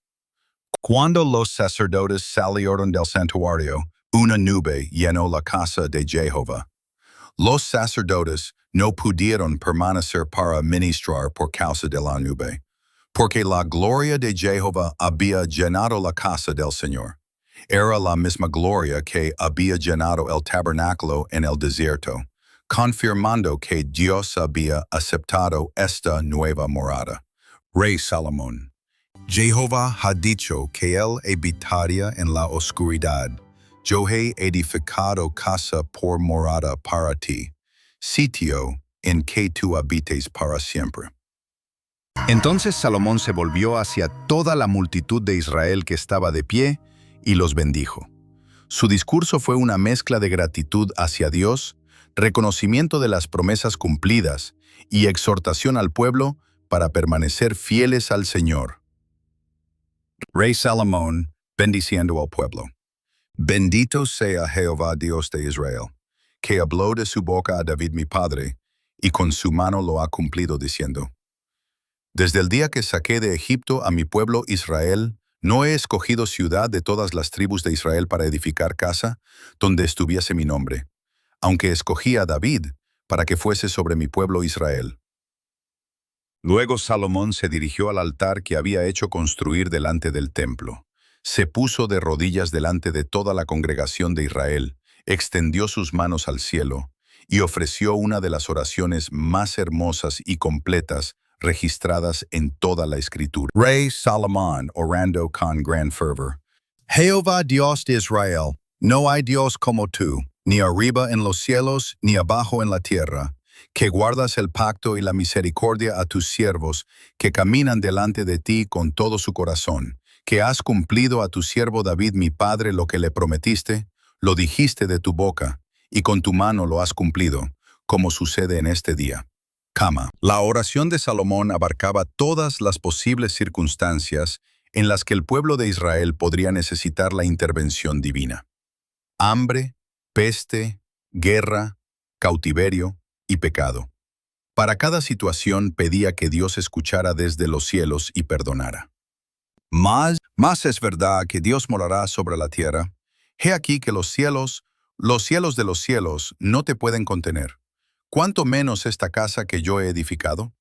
Cuando los sacerdotes salieron del santuario, una nube llenó la casa de Jehová. Los sacerdotes no pudieron permanecer para ministrar por causa de la nube, porque la gloria de Jehová había llenado la casa del Señor. Era la misma gloria que había llenado el tabernáculo en el desierto, confirmando que Dios había aceptado esta nueva morada. Rey Salomón: Jehová ha dicho que él habitaría en la oscuridad. Yo he edificado casa por morada para ti, sitio en que tú habites para siempre. Entonces Salomón se volvió hacia toda la multitud de Israel que estaba de pie y los bendijo. Su discurso fue una mezcla de gratitud hacia Dios, reconocimiento de las promesas cumplidas y exhortación al pueblo para permanecer fieles al Señor. Rey Salomón, bendiciendo al pueblo. Bendito sea Jehová Dios de Israel, que habló de su boca a David mi padre, y con su mano lo ha cumplido diciendo: Desde el día que saqué de Egipto a mi pueblo Israel, no he escogido ciudad de todas las tribus de Israel para edificar casa, donde estuviese mi nombre, aunque escogí a David para que fuese sobre mi pueblo Israel. Luego Salomón se dirigió al altar que había hecho construir delante del templo. Se puso de rodillas delante de toda la congregación de Israel, extendió sus manos al cielo y ofreció una de las oraciones más hermosas y completas registradas en toda la Escritura. Rey Salomón orando con gran fervor. Jehová Dios de Israel, no hay Dios como tú, ni arriba en los cielos, ni abajo en la tierra, que guardas el pacto y la misericordia a tus siervos, que caminan delante de ti con todo su corazón, que has cumplido a tu siervo David mi padre lo que le prometiste, lo dijiste de tu boca, y con tu mano lo has cumplido, como sucede en este día. La oración de Salomón abarcaba todas las posibles circunstancias en las que el pueblo de Israel podría necesitar la intervención divina. Hambre, peste, guerra, cautiverio y pecado. Para cada situación pedía que Dios escuchara desde los cielos y perdonara. Más es verdad que Dios morará sobre la tierra. He aquí que los cielos de los cielos no te pueden contener. ¿Cuánto menos esta casa que yo he edificado?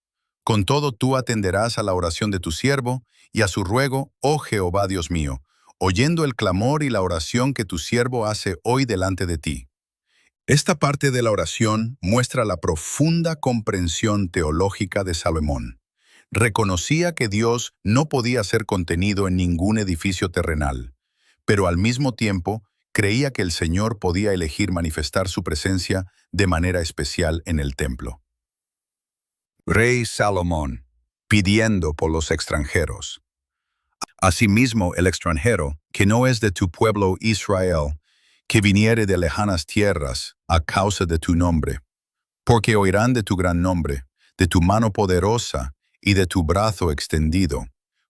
Con todo tú atenderás a la oración de tu siervo y a su ruego, oh Jehová Dios mío, oyendo el clamor y la oración que tu siervo hace hoy delante de ti. Esta parte de la oración muestra la profunda comprensión teológica de Salomón. Reconocía que Dios no podía ser contenido en ningún edificio terrenal, pero al mismo tiempo creía que el Señor podía elegir manifestar su presencia de manera especial en el templo. Rey Salomón, pidiendo por los extranjeros. Asimismo, el extranjero, que no es de tu pueblo Israel, que viniere de lejanas tierras a causa de tu nombre, porque oirán de tu gran nombre, de tu mano poderosa y de tu brazo extendido.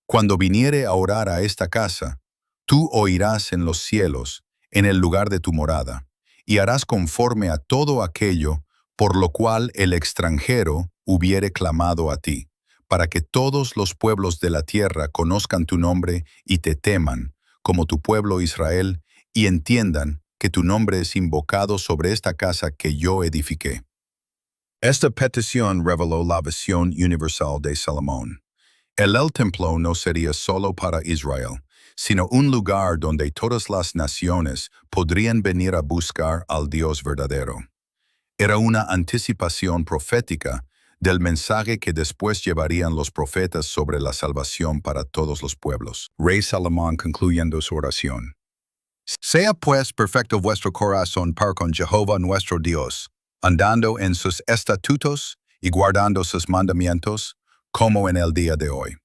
Cuando viniere a orar a esta casa, tú oirás en los cielos, en el lugar de tu morada, y harás conforme a todo aquello por lo cual el extranjero hubiere clamado a ti, para que todos los pueblos de la tierra conozcan tu nombre y te teman, como tu pueblo Israel, y entiendan que tu nombre es invocado sobre esta casa que yo edifiqué. Esta petición reveló la visión universal de Salomón. El templo no sería solo para Israel, sino un lugar donde todas las naciones podrían venir a buscar al Dios verdadero. Era una anticipación profética del mensaje que después llevarían los profetas sobre la salvación para todos los pueblos. Rey Salomón concluyendo su oración. Sea pues perfecto vuestro corazón para con Jehová nuestro Dios, andando en sus estatutos y guardando sus mandamientos, como en el día de hoy.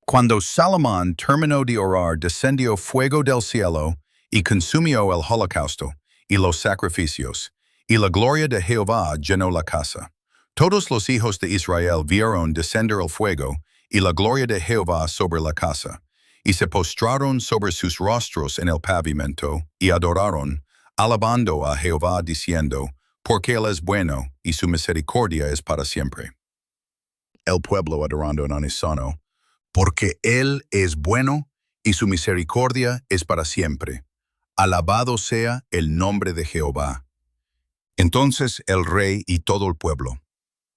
Cuando Salomón terminó de orar, descendió fuego del cielo y consumió el holocausto y los sacrificios, y la gloria de Jehová llenó la casa. Todos los hijos de Israel vieron descender el fuego y la gloria de Jehová sobre la casa, y se postraron sobre sus rostros en el pavimento, y adoraron, alabando a Jehová diciendo, porque Él es bueno, y su misericordia es para siempre. El pueblo adorando en unísono, porque Él es bueno, y su misericordia es para siempre. Alabado sea el nombre de Jehová. Entonces el rey y todo el pueblo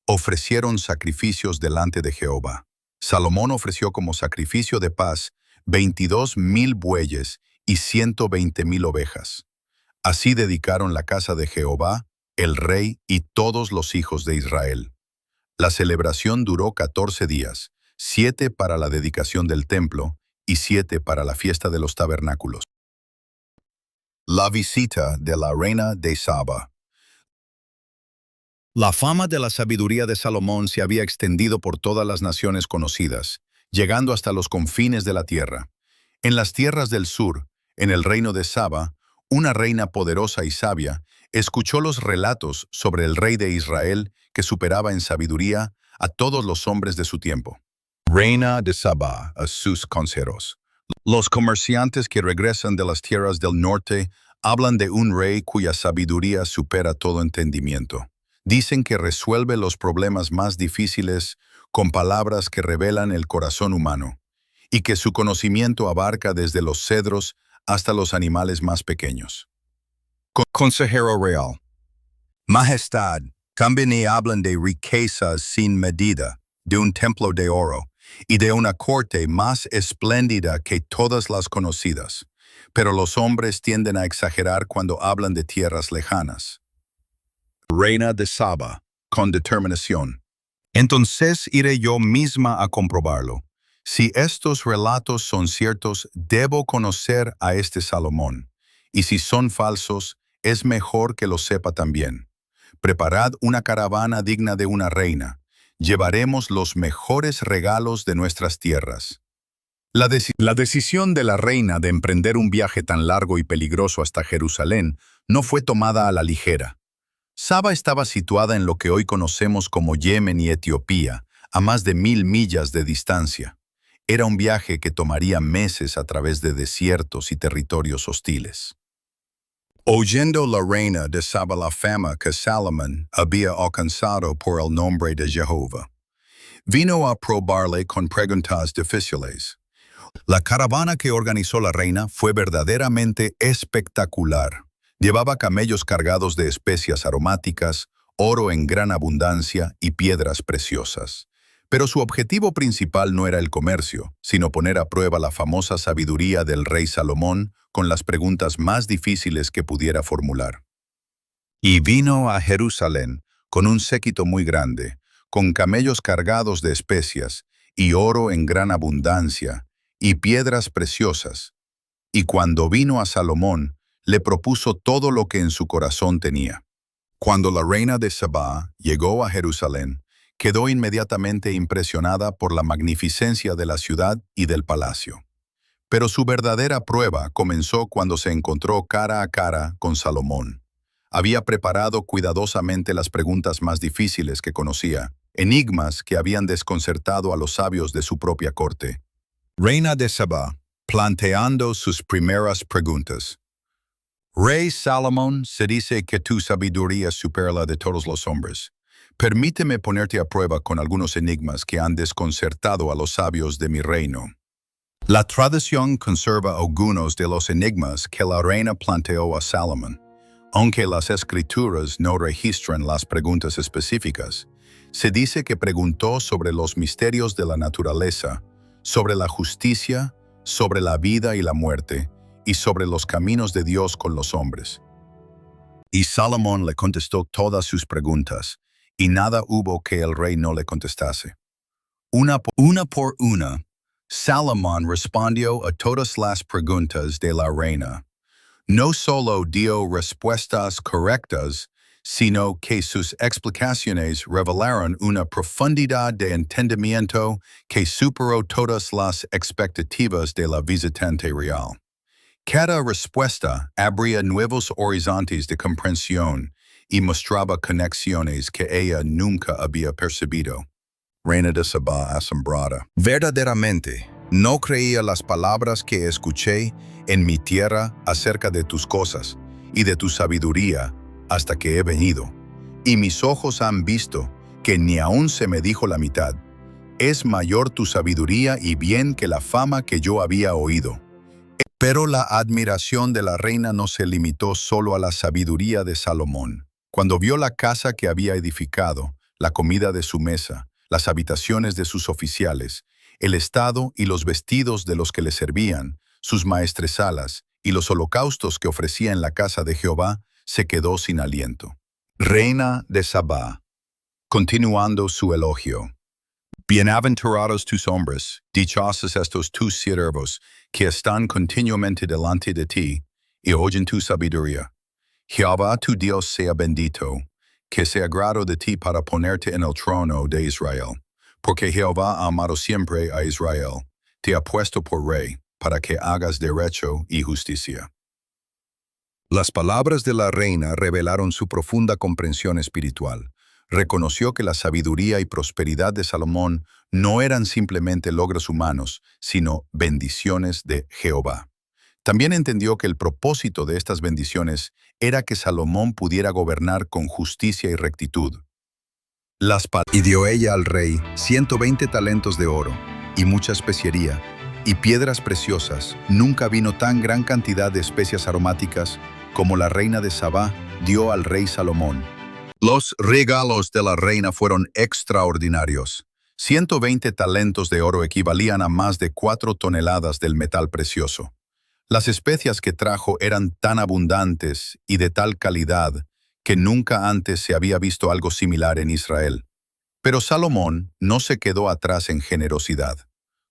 ofrecieron sacrificios delante de Jehová. Salomón ofreció como sacrificio de paz 22,000 bueyes y 120,000 ovejas. Así dedicaron la casa de Jehová, el rey y todos los hijos de Israel. La celebración duró 14 días, 7 para la dedicación del templo y 7 para la fiesta de los tabernáculos. La visita de la reina de Saba. La fama de la sabiduría de Salomón se había extendido por todas las naciones conocidas, llegando hasta los confines de la tierra. En las tierras del sur, en el reino de Saba, una reina poderosa y sabia escuchó los relatos sobre el rey de Israel que superaba en sabiduría a todos los hombres de su tiempo. Reina de Saba a sus consejeros. Los comerciantes que regresan de las tierras del norte Hablan de un rey cuya sabiduría supera todo entendimiento. Dicen que resuelve los problemas más difíciles con palabras que revelan el corazón humano, y que su conocimiento abarca desde los cedros hasta los animales más pequeños. Consejero real. Majestad, también y hablan de riquezas sin medida, de un templo de oro, y de una corte más espléndida que todas las conocidas. Pero los hombres tienden a exagerar cuando hablan de tierras lejanas. Reina de Saba, con determinación. Entonces iré yo misma a comprobarlo. Si estos relatos son ciertos, debo conocer a este Salomón, y si son falsos, es mejor que lo sepa también. Preparad una caravana digna de una reina. Llevaremos los mejores regalos de nuestras tierras. La decisión de la reina de emprender un viaje tan largo y peligroso hasta Jerusalén no fue tomada a la ligera. Saba estaba situada en lo que hoy conocemos como Yemen y Etiopía, a más de 1000 millas de distancia. Era un viaje que tomaría meses a través de desiertos y territorios hostiles. Oyendo la reina de Saba la fama que Salomón había alcanzado por el nombre de Jehová, vino a probarle con preguntas difíciles. La caravana que organizó la reina fue verdaderamente espectacular. Llevaba camellos cargados de especias aromáticas, oro en gran abundancia y piedras preciosas. Pero su objetivo principal no era el comercio, sino poner a prueba la famosa sabiduría del rey Salomón con las preguntas más difíciles que pudiera formular. Y vino a Jerusalén con un séquito muy grande, con camellos cargados de especias, y oro en gran abundancia, y piedras preciosas. Y cuando vino a Salomón, le propuso todo lo que en su corazón tenía. Cuando la reina de Saba llegó a Jerusalén, quedó inmediatamente impresionada por la magnificencia de la ciudad y del palacio. Pero su verdadera prueba comenzó cuando se encontró cara a cara con Salomón. Había preparado cuidadosamente las preguntas más difíciles que conocía, enigmas que habían desconcertado a los sabios de su propia corte. Reina de Saba, planteando sus primeras preguntas. Rey Salomón, se dice que tu sabiduría supera la de todos los hombres. Permíteme ponerte a prueba con algunos enigmas que han desconcertado a los sabios de mi reino. La tradición conserva algunos de los enigmas que la reina planteó a Salomón. Aunque las escrituras no registran las preguntas específicas, se dice que preguntó sobre los misterios de la naturaleza, sobre la justicia, sobre la vida y la muerte, y sobre los caminos de Dios con los hombres. Y Salomón le contestó todas sus preguntas, y nada hubo que el rey no le contestase. Una por una, Salomón respondió a todas las preguntas de la reina. No solo dio respuestas correctas, sino que sus explicaciones revelaron una profundidad de entendimiento que superó todas las expectativas de la visitante real. Cada respuesta abría nuevos horizontes de comprensión y mostraba conexiones que ella nunca había percibido. reina de Saba asombrada. Verdaderamente, no creía las palabras que escuché en mi tierra acerca de tus cosas y de tu sabiduría hasta que he venido. Y mis ojos han visto que ni aún se me dijo la mitad. Es mayor tu sabiduría y bien que la fama que yo había oído. Pero la admiración de la reina no se limitó solo a la sabiduría de Salomón. Cuando vio la casa que había edificado, la comida de su mesa, las habitaciones de sus oficiales, el estado y los vestidos de los que le servían, sus maestresalas y los holocaustos que ofrecía en la casa de Jehová, se quedó sin aliento. Reina de Saba, continuando su elogio. Bienaventurados tus hombres, dichosos estos tus siervos, que están continuamente delante de ti y oyen tu sabiduría. Jehová tu Dios sea bendito, que se agrado de ti para ponerte en el trono de Israel. Porque Jehová ha amado siempre a Israel, te ha puesto por rey, para que hagas derecho y justicia. Las palabras de la reina revelaron su profunda comprensión espiritual. Reconoció que la sabiduría y prosperidad de Salomón no eran simplemente logros humanos, sino bendiciones de Jehová. También entendió que el propósito de estas bendiciones era que Salomón pudiera gobernar con justicia y rectitud. Y dio ella al rey 120 talentos de oro, y mucha especiería, y piedras preciosas. Nunca vino tan gran cantidad de especias aromáticas como la reina de Sabá dio al rey Salomón. Los regalos de la reina fueron extraordinarios. 120 talentos de oro equivalían a más de 4 toneladas del metal precioso. Las especias que trajo eran tan abundantes y de tal calidad que nunca antes se había visto algo similar en Israel. Pero Salomón no se quedó atrás en generosidad.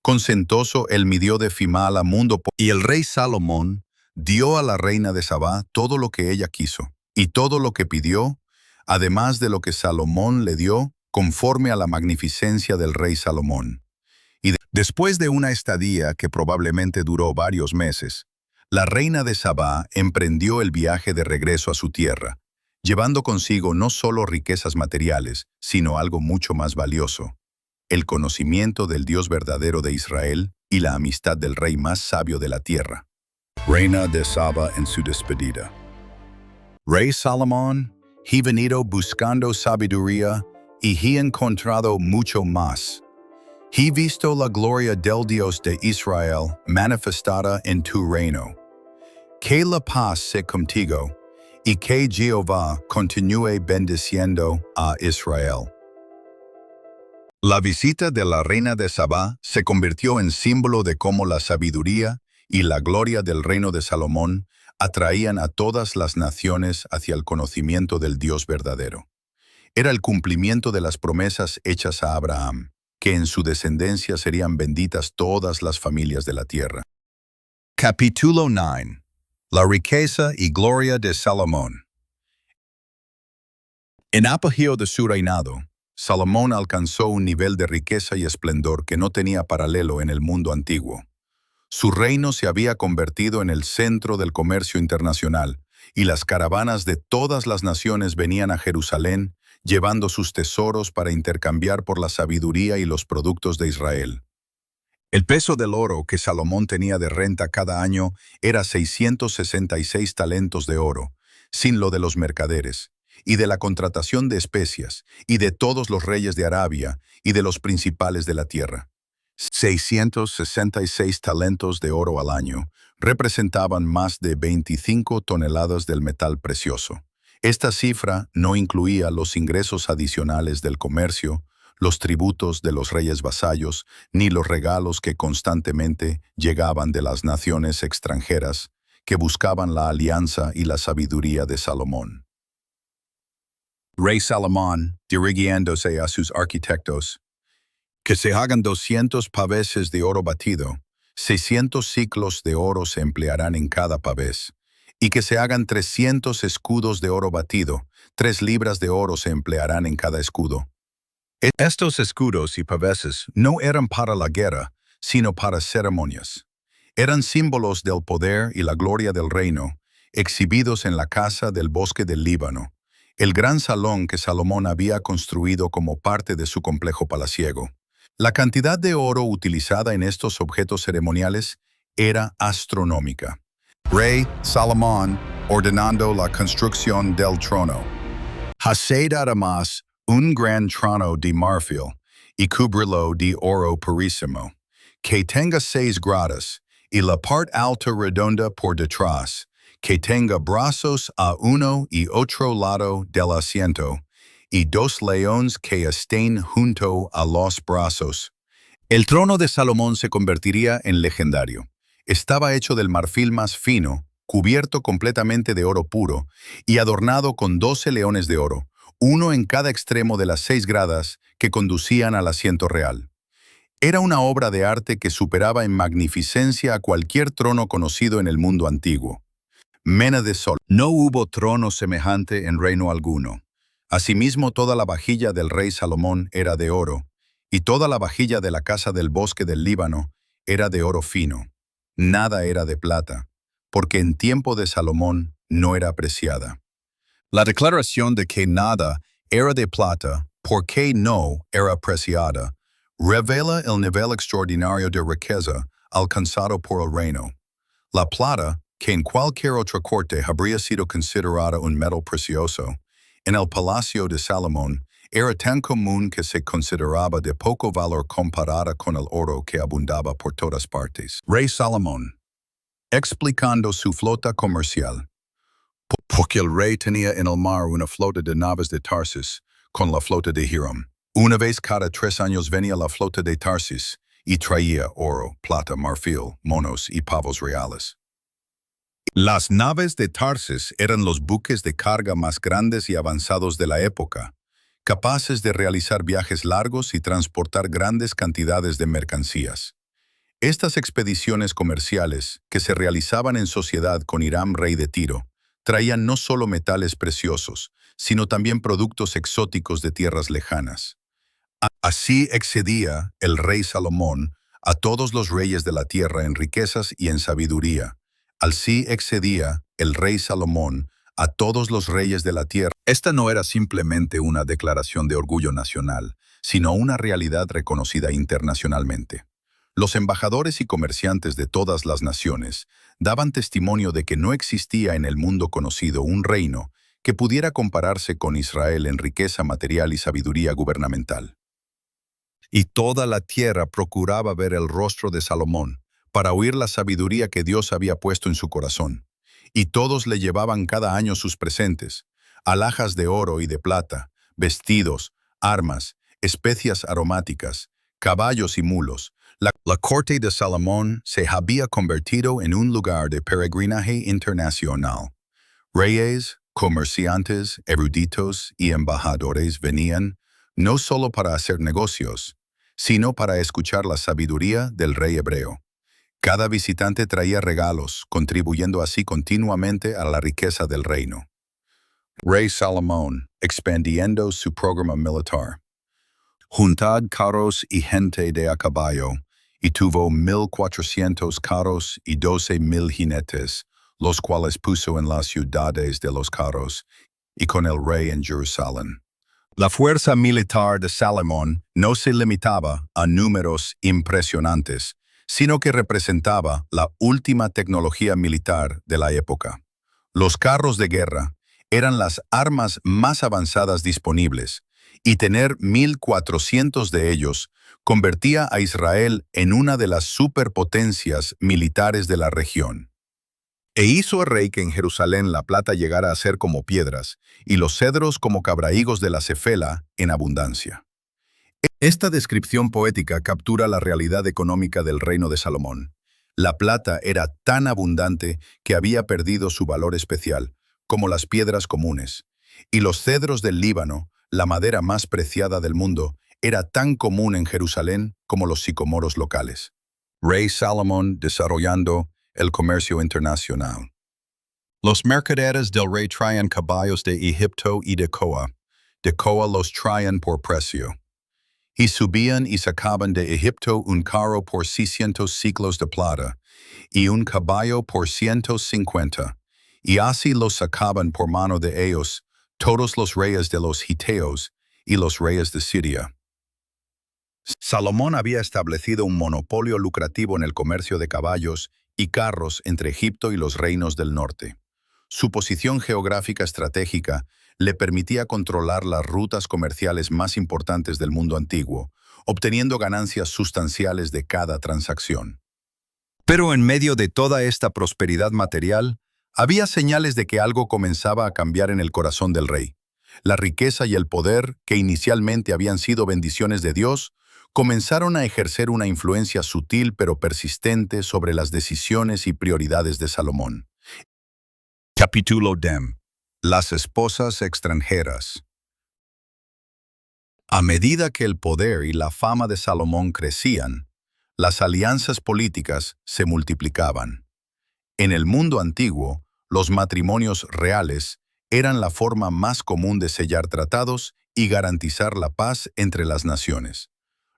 Consentoso, él midió de Fimal a mundo, y el rey Salomón dio a la reina de Sabá todo lo que ella quiso, y todo lo que pidió, además de lo que Salomón le dio, conforme a la magnificencia del rey Salomón. Después de una estadía que probablemente duró varios meses, la reina de Sabá emprendió el viaje de regreso a su tierra, llevando consigo no solo riquezas materiales, sino algo mucho más valioso: el conocimiento del Dios verdadero de Israel y la amistad del rey más sabio de la tierra. Reina de Saba en su despedida. Rey Salomón, he venido buscando sabiduría y he encontrado mucho más. He visto la gloria del Dios de Israel manifestada en tu reino. Que la paz sea contigo y que Jehová continúe bendiciendo a Israel. La visita de la reina de Sabá se convirtió en símbolo de cómo la sabiduría y la gloria del reino de Salomón atraían a todas las naciones hacia el conocimiento del Dios verdadero. Era el cumplimiento de las promesas hechas a Abraham, que en su descendencia serían benditas todas las familias de la tierra. Capítulo 9. La riqueza y gloria de Salomón. En apogeo de su reinado, Salomón alcanzó un nivel de riqueza y esplendor que no tenía paralelo en el mundo antiguo. Su reino se había convertido en el centro del comercio internacional, y las caravanas de todas las naciones venían a Jerusalén, llevando sus tesoros para intercambiar por la sabiduría y los productos de Israel. El peso del oro que Salomón tenía de renta cada año era 666 talentos de oro, sin lo de los mercaderes, y de la contratación de especias, y de todos los reyes de Arabia, y de los principales de la tierra. 666 talentos de oro al año representaban más de 25 toneladas del metal precioso. Esta cifra no incluía los ingresos adicionales del comercio, los tributos de los reyes vasallos, ni los regalos que constantemente llegaban de las naciones extranjeras que buscaban la alianza y la sabiduría de Salomón. Rey Salomón, dirigiéndose a sus arquitectos, que se hagan 200 paveses de oro batido, 600 ciclos de oro se emplearán en cada pavés, y que se hagan 300 escudos de oro batido, 3 libras de oro se emplearán en cada escudo. Estos escudos y paveses no eran para la guerra, sino para ceremonias. Eran símbolos del poder y la gloria del reino, exhibidos en la casa del bosque del Líbano, el gran salón que Salomón había construido como parte de su complejo palaciego. La cantidad de oro utilizada en estos objetos ceremoniales era astronómica. Rey Salomón ordenando la construcción del trono. Haced además un gran trono de marfil y cúbrelo de oro purísimo, que tenga 6 gradas y la parte alta redonda por detrás, que tenga brazos a uno y otro lado del asiento, y 2 leones que estén junto a los brazos. El trono de Salomón se convertiría en legendario. Estaba hecho del marfil más fino, cubierto completamente de oro puro, y adornado con 12 leones de oro, uno en cada extremo de las 6 gradas que conducían al asiento real. Era una obra de arte que superaba en magnificencia a cualquier trono conocido en el mundo antiguo. Mena de Sol. No hubo trono semejante en reino alguno. Asimismo, toda la vajilla del rey Salomón era de oro, y toda la vajilla de la casa del bosque del Líbano era de oro fino. Nada era de plata, porque en tiempo de Salomón no era apreciada. La declaración de que nada era de plata, porque no era apreciada, revela el nivel extraordinario de riqueza alcanzado por el reino. La plata, que en cualquier otra corte habría sido considerada un metal precioso, en el Palacio de Salomón era tan común que se consideraba de poco valor comparada con el oro que abundaba por todas partes. Rey Salomón, explicando su flota comercial. Porque el rey tenía en el mar una flota de naves de Tarsis con la flota de Hiram. Una vez cada 3 años venía la flota de Tarsis y traía oro, plata, marfil, monos y pavos reales. Las naves de Tarsis eran los buques de carga más grandes y avanzados de la época, capaces de realizar viajes largos y transportar grandes cantidades de mercancías. Estas expediciones comerciales, que se realizaban en sociedad con Hiram, rey de Tiro, traían no solo metales preciosos, sino también productos exóticos de tierras lejanas. Así excedía el rey Salomón a todos los reyes de la tierra en riquezas y en sabiduría. Así excedía el rey Salomón a todos los reyes de la tierra. Esta no era simplemente una declaración de orgullo nacional, sino una realidad reconocida internacionalmente. Los embajadores y comerciantes de todas las naciones daban testimonio de que no existía en el mundo conocido un reino que pudiera compararse con Israel en riqueza material y sabiduría gubernamental. Y toda la tierra procuraba ver el rostro de Salomón, para oír la sabiduría que Dios había puesto en su corazón. Y todos le llevaban cada año sus presentes, alhajas de oro y de plata, vestidos, armas, especias aromáticas, caballos y mulos. La corte de Salomón se había convertido en un lugar de peregrinaje internacional. Reyes, comerciantes, eruditos y embajadores venían no solo para hacer negocios, sino para escuchar la sabiduría del rey hebreo. Cada visitante traía regalos, contribuyendo así continuamente a la riqueza del reino. Rey Salomón, expandiendo su programa militar. Juntad carros y gente de a caballo, y tuvo 1,400 carros y 12,000 jinetes, los cuales puso en las ciudades de los carros, y con el rey en Jerusalén. La fuerza militar de Salomón no se limitaba a números impresionantes, sino que representaba la última tecnología militar de la época. Los carros de guerra eran las armas más avanzadas disponibles, y tener 1,400 de ellos convertía a Israel en una de las superpotencias militares de la región. E hizo el rey que en Jerusalén la plata llegara a ser como piedras, y los cedros como cabrahigos de la cefela en abundancia. Esta descripción poética captura la realidad económica del reino de Salomón. La plata era tan abundante que había perdido su valor especial, como las piedras comunes, y los cedros del Líbano, la madera más preciada del mundo, era tan común en Jerusalén como los sicomoros locales. Rey Salomón desarrollando el comercio internacional. Los mercaderes del rey traían caballos de Egipto y de Coa los traían por precio. Y subían y sacaban de Egipto un carro por 600 ciclos de plata, y un caballo por 150, y así los sacaban por mano de ellos todos los reyes de los Hiteos y los reyes de Siria. Salomón había establecido un monopolio lucrativo en el comercio de caballos y carros entre Egipto y los reinos del norte. Su posición geográfica estratégica le permitía controlar las rutas comerciales más importantes del mundo antiguo, obteniendo ganancias sustanciales de cada transacción. Pero en medio de toda esta prosperidad material, había señales de que algo comenzaba a cambiar en el corazón del rey. La riqueza y el poder, que inicialmente habían sido bendiciones de Dios, comenzaron a ejercer una influencia sutil pero persistente sobre las decisiones y prioridades de Salomón. Capítulo Dem. Las esposas extranjeras. A medida que el poder y la fama de Salomón crecían, las alianzas políticas se multiplicaban. En el mundo antiguo, los matrimonios reales eran la forma más común de sellar tratados y garantizar la paz entre las naciones.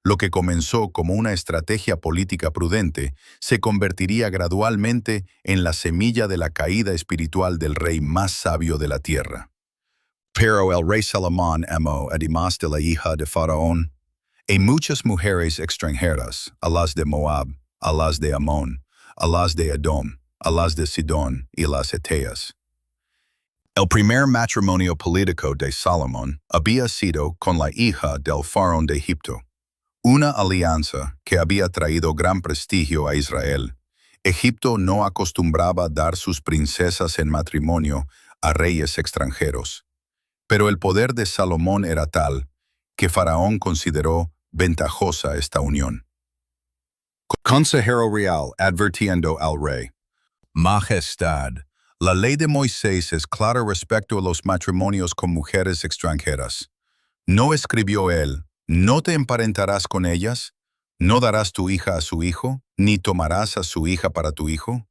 Lo que comenzó como una estrategia política prudente se convertiría gradualmente en la semilla de la caída espiritual del rey más sabio de la tierra. Pero el rey Salomón amó además de la hija de Faraón, y muchas mujeres extranjeras, a las de Moab, a las de Amón, a las de Edom, a las de Sidón y las Eteas. El primer matrimonio político de Salomón había sido con la hija del faraón de Egipto, una alianza que había traído gran prestigio a Israel. Egipto no acostumbraba dar sus princesas en matrimonio a reyes extranjeros, pero el poder de Salomón era tal que Faraón consideró ventajosa esta unión. Consejero real advirtiendo al rey: Majestad, la ley de Moisés es clara respecto a los matrimonios con mujeres extranjeras. ¿No escribió él: no te emparentarás con ellas, no darás tu hija a su hijo, ni tomarás a su hija para tu hijo?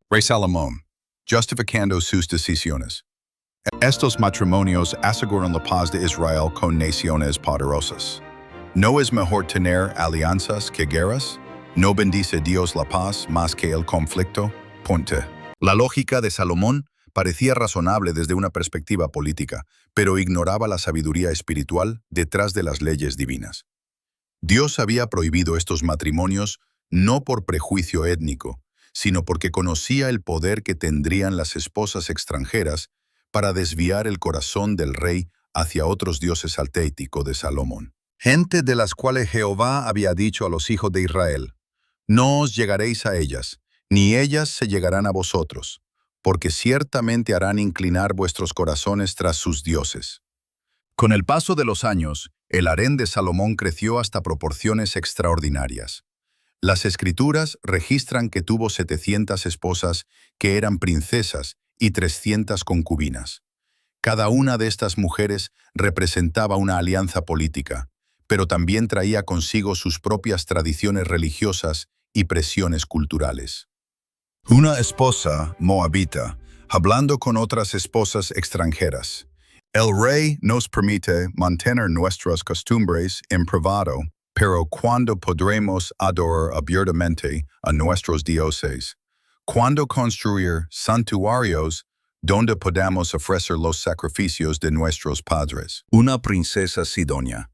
Rey Salomón, justificando sus decisiones. Estos matrimonios aseguran la paz de Israel con naciones poderosas. ¿No es mejor tener alianzas que guerras? ¿No bendice Dios la paz más que el conflicto? Ponte. La lógica de Salomón parecía razonable desde una perspectiva política, pero ignoraba la sabiduría espiritual detrás de las leyes divinas. Dios había prohibido estos matrimonios no por prejuicio étnico, sino porque conocía el poder que tendrían las esposas extranjeras para desviar el corazón del rey hacia otros dioses altéticos de Salomón. Gente de las cuales Jehová había dicho a los hijos de Israel: no os llegaréis a ellas, ni ellas se llegarán a vosotros, porque ciertamente harán inclinar vuestros corazones tras sus dioses. Con el paso de los años, el harén de Salomón creció hasta proporciones extraordinarias. Las escrituras registran que tuvo 700 esposas que eran princesas y 300 concubinas. Cada una de estas mujeres representaba una alianza política, pero también traía consigo sus propias tradiciones religiosas y presiones culturales. Una esposa moabita, hablando con otras esposas extranjeras: el rey nos permite mantener nuestras costumbres en privado, pero ¿cuándo podremos adorar abiertamente a nuestros dioses? ¿Cuándo construir santuarios donde podamos ofrecer los sacrificios de nuestros padres? Una princesa sidonia.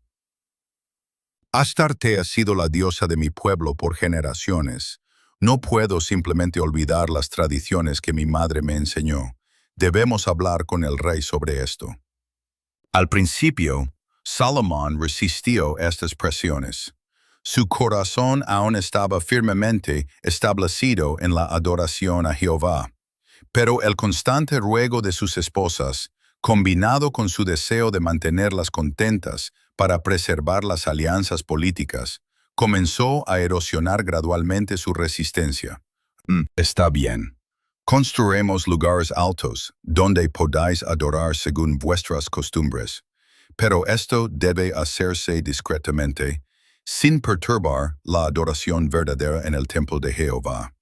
Astarte ha sido la diosa de mi pueblo por generaciones. No puedo simplemente olvidar las tradiciones que mi madre me enseñó. Debemos hablar con el rey sobre esto. Al principio, Salomón resistió estas presiones. Su corazón aún estaba firmemente establecido en la adoración a Jehová. Pero el constante ruego de sus esposas, combinado con su deseo de mantenerlas contentas para preservar las alianzas políticas, comenzó a erosionar gradualmente su resistencia. Está bien. Construiremos lugares altos, donde podáis adorar según vuestras costumbres. Pero esto debe hacerse discretamente, sin perturbar la adoración verdadera en el templo de Jehová.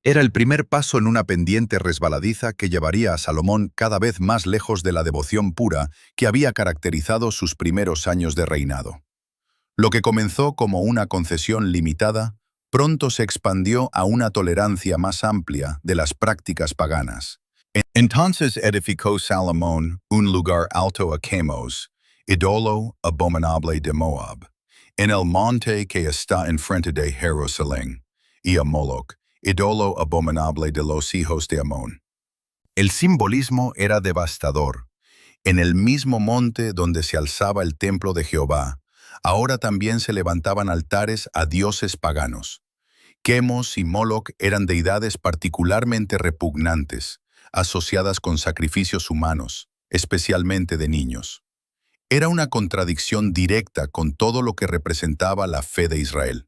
Era el primer paso en una pendiente resbaladiza que llevaría a Salomón cada vez más lejos de la devoción pura que había caracterizado sus primeros años de reinado. Lo que comenzó como una concesión limitada, pronto se expandió a una tolerancia más amplia de las prácticas paganas. Entonces edificó Salomón un lugar alto a Chemos, ídolo abominable de Moab, en el monte que está enfrente de Jerusalén, y a Moloch, ídolo abominable de los hijos de Amón. El simbolismo era devastador. En el mismo monte donde se alzaba el templo de Jehová, ahora también se levantaban altares a dioses paganos. Chemos y Moloch eran deidades particularmente repugnantes, asociadas con sacrificios humanos, especialmente de niños. Era una contradicción directa con todo lo que representaba la fe de Israel.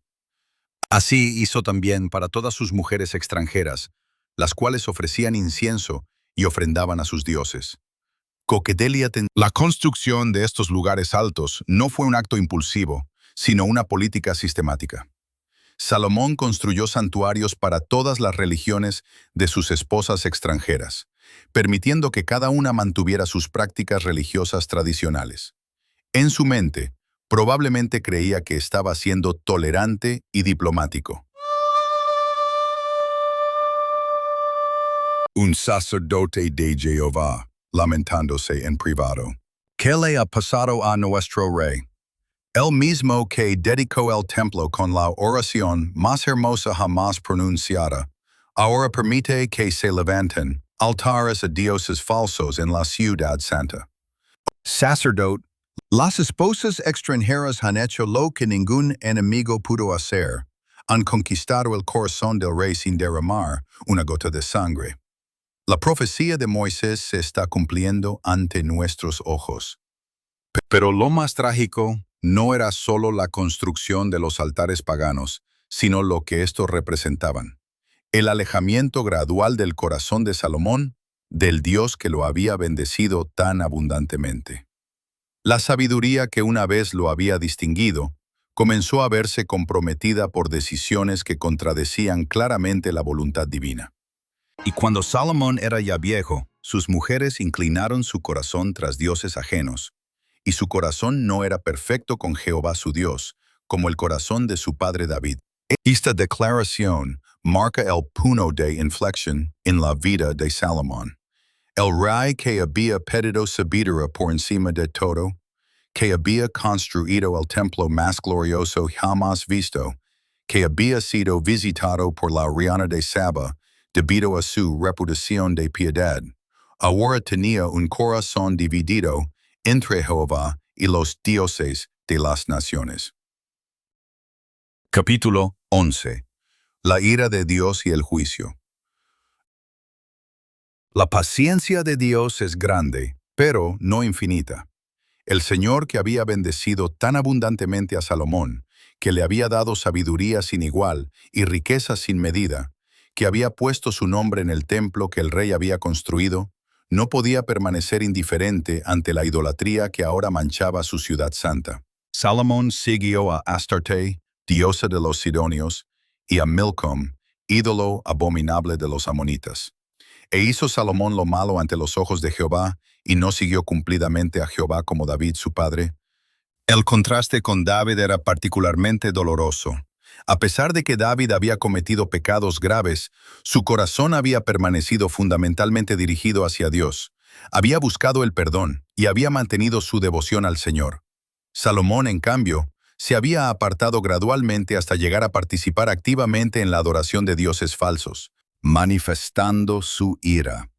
Así hizo también para todas sus mujeres extranjeras, las cuales ofrecían incienso y ofrendaban a sus dioses. La construcción de estos lugares altos no fue un acto impulsivo, sino una política sistemática. Salomón construyó santuarios para todas las religiones de sus esposas extranjeras, permitiendo que cada una mantuviera sus prácticas religiosas tradicionales. En su mente, probablemente creía que estaba siendo tolerante y diplomático. Un sacerdote de Jehová, lamentándose en privado: ¿qué le ha pasado a nuestro rey? Él mismo que dedicó el templo con la oración más hermosa jamás pronunciada, Ahora permite que se levanten altares a dioses falsos en la ciudad santa. Sacerdote, las esposas extranjeras han hecho lo que ningún enemigo pudo hacer. Han conquistado el corazón del rey sin derramar una gota de sangre. La profecía de Moisés se está cumpliendo ante nuestros ojos. Pero lo más trágico no era solo la construcción de los altares paganos, sino lo que estos representaban. El alejamiento gradual del corazón de Salomón del Dios que lo había bendecido tan abundantemente. La sabiduría que una vez lo había distinguido comenzó a verse comprometida por decisiones que contradecían claramente la voluntad divina. Y cuando Salomón era ya viejo, sus mujeres inclinaron su corazón tras dioses ajenos, y su corazón no era perfecto con Jehová su Dios, como el corazón de su padre David. Esta declaración marca el punto de inflexión en la vida de Salomón. El rey que había pedido sabiduría por encima de todo, que había construido el templo más glorioso jamás visto, que había sido visitado por la reina de Saba debido a su reputación de piedad, ahora tenía un corazón dividido entre Jehová y los dioses de las naciones. Capítulo 11. La ira de Dios y el juicio. La paciencia de Dios es grande, pero no infinita. El Señor que había bendecido tan abundantemente a Salomón, que le había dado sabiduría sin igual y riqueza sin medida, que había puesto su nombre en el templo que el rey había construido, no podía permanecer indiferente ante la idolatría que ahora manchaba su ciudad santa. Salomón siguió a Astarte, diosa de los sidonios, y a Milcom, ídolo abominable de los amonitas. E hizo Salomón lo malo ante los ojos de Jehová, y no siguió cumplidamente a Jehová como David su padre. El contraste con David era particularmente doloroso. A pesar de que David había cometido pecados graves, su corazón había permanecido fundamentalmente dirigido hacia Dios. Había buscado el perdón y había mantenido su devoción al Señor. Salomón, en cambio, se había apartado gradualmente hasta llegar a participar activamente en la adoración de dioses falsos, manifestando su ira.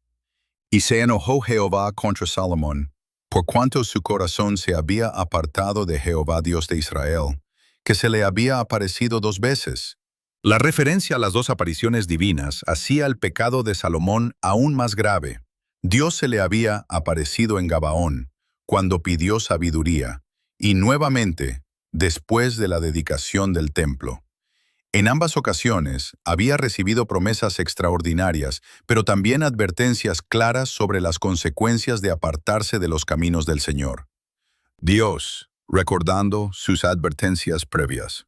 Y se enojó Jehová contra Salomón, por cuanto su corazón se había apartado de Jehová Dios de Israel, que se le había aparecido 2 veces. La referencia a las 2 apariciones divinas hacía el pecado de Salomón aún más grave. Dios se le había aparecido en Gabaón, cuando pidió sabiduría, y nuevamente, después de la dedicación del templo. En ambas ocasiones había recibido promesas extraordinarias, pero también advertencias claras sobre las consecuencias de apartarse de los caminos del Señor. Dios, recordando sus advertencias previas,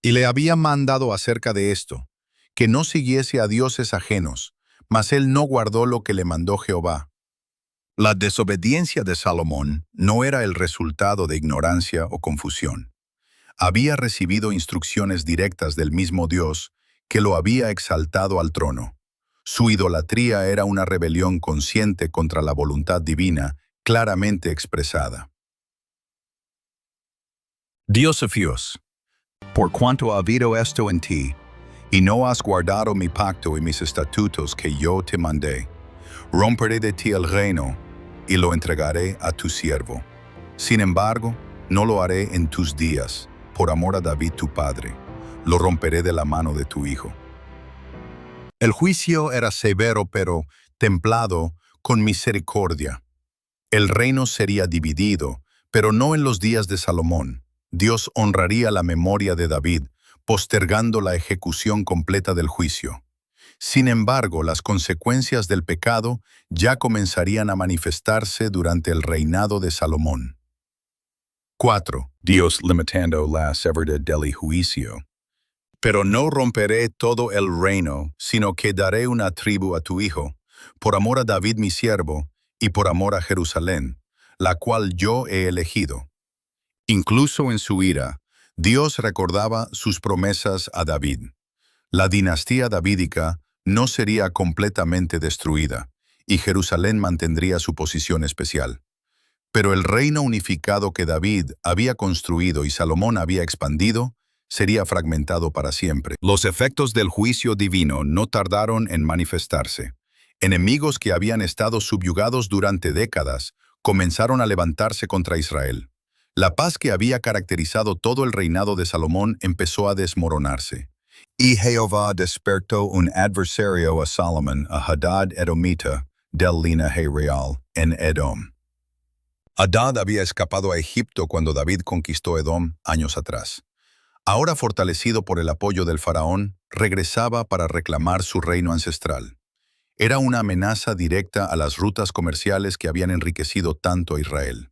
y le había mandado acerca de esto, que no siguiese a dioses ajenos, mas él no guardó lo que le mandó Jehová. La desobediencia de Salomón no era el resultado de ignorancia o confusión. Había recibido instrucciones directas del mismo Dios que lo había exaltado al trono. Su idolatría era una rebelión consciente contra la voluntad divina, claramente expresada. Dios, por cuanto ha habido esto en ti, y no has guardado mi pacto y mis estatutos que yo te mandé, romperé de ti el reino y lo entregaré a tu siervo. Sin embargo, no lo haré en tus días, por amor a David tu padre, lo romperé de la mano de tu hijo. El juicio era severo, pero templado con misericordia. El reino sería dividido, pero no en los días de Salomón. Dios honraría la memoria de David, postergando la ejecución completa del juicio. Sin embargo, las consecuencias del pecado ya comenzarían a manifestarse durante el reinado de Salomón. 4. Dios limitando la severidad del juicio. Pero no romperé todo el reino, sino que daré una tribu a tu hijo, por amor a David mi siervo, y por amor a Jerusalén, la cual yo he elegido. Incluso en su ira, Dios recordaba sus promesas a David. La dinastía davídica no sería completamente destruida, y Jerusalén mantendría su posición especial. Pero el reino unificado que David había construido y Salomón había expandido sería fragmentado para siempre. Los efectos del juicio divino no tardaron en manifestarse. Enemigos que habían estado subyugados durante décadas comenzaron a levantarse contra Israel. La paz que había caracterizado todo el reinado de Salomón empezó a desmoronarse. Y Jehová despertó un adversario a Salomón, a Hadad Edomita, del linaje real, en Edom. Hadad había escapado a Egipto cuando David conquistó Edom años atrás. Ahora fortalecido por el apoyo del faraón, regresaba para reclamar su reino ancestral. Era una amenaza directa a las rutas comerciales que habían enriquecido tanto a Israel.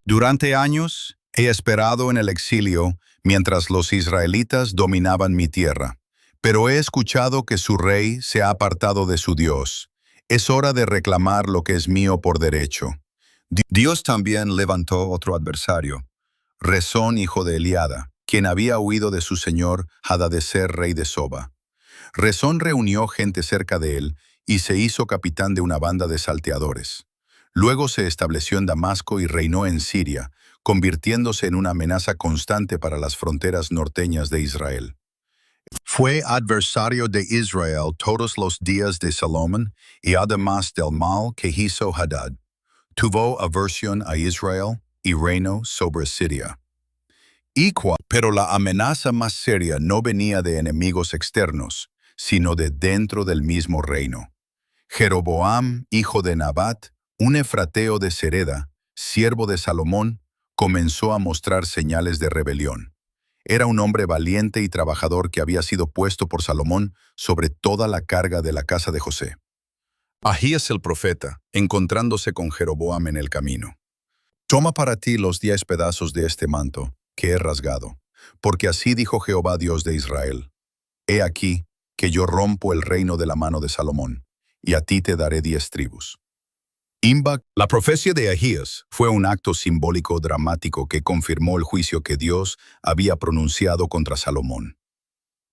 Durante años he esperado en el exilio mientras los israelitas dominaban mi tierra, pero he escuchado que su rey se ha apartado de su Dios. Es hora de reclamar lo que es mío por derecho. Dios también levantó otro adversario, Rezón hijo de Eliada, quien había huido de su señor Hadadezer rey de Soba. Rezón reunió gente cerca de él y se hizo capitán de una banda de salteadores. Luego se estableció en Damasco y reinó en Siria, convirtiéndose en una amenaza constante para las fronteras norteñas de Israel. Fue adversario de Israel todos los días de Salomón y además del mal que hizo Hadad. Tuvo aversión a Israel y reinó sobre Siria. Pero la amenaza más seria no venía de enemigos externos, sino de dentro del mismo reino. Jeroboam, hijo de Nabat, un efrateo de Sereda, siervo de Salomón, comenzó a mostrar señales de rebelión. Era un hombre valiente y trabajador que había sido puesto por Salomón sobre toda la carga de la casa de José. Ahías el profeta, encontrándose con Jeroboam en el camino. Toma para ti los 10 pedazos de este manto que he rasgado, porque así dijo Jehová Dios de Israel. He aquí que yo rompo el reino de la mano de Salomón, y a ti te daré 10 tribus. La profecía de Ahías fue un acto simbólico dramático que confirmó el juicio que Dios había pronunciado contra Salomón.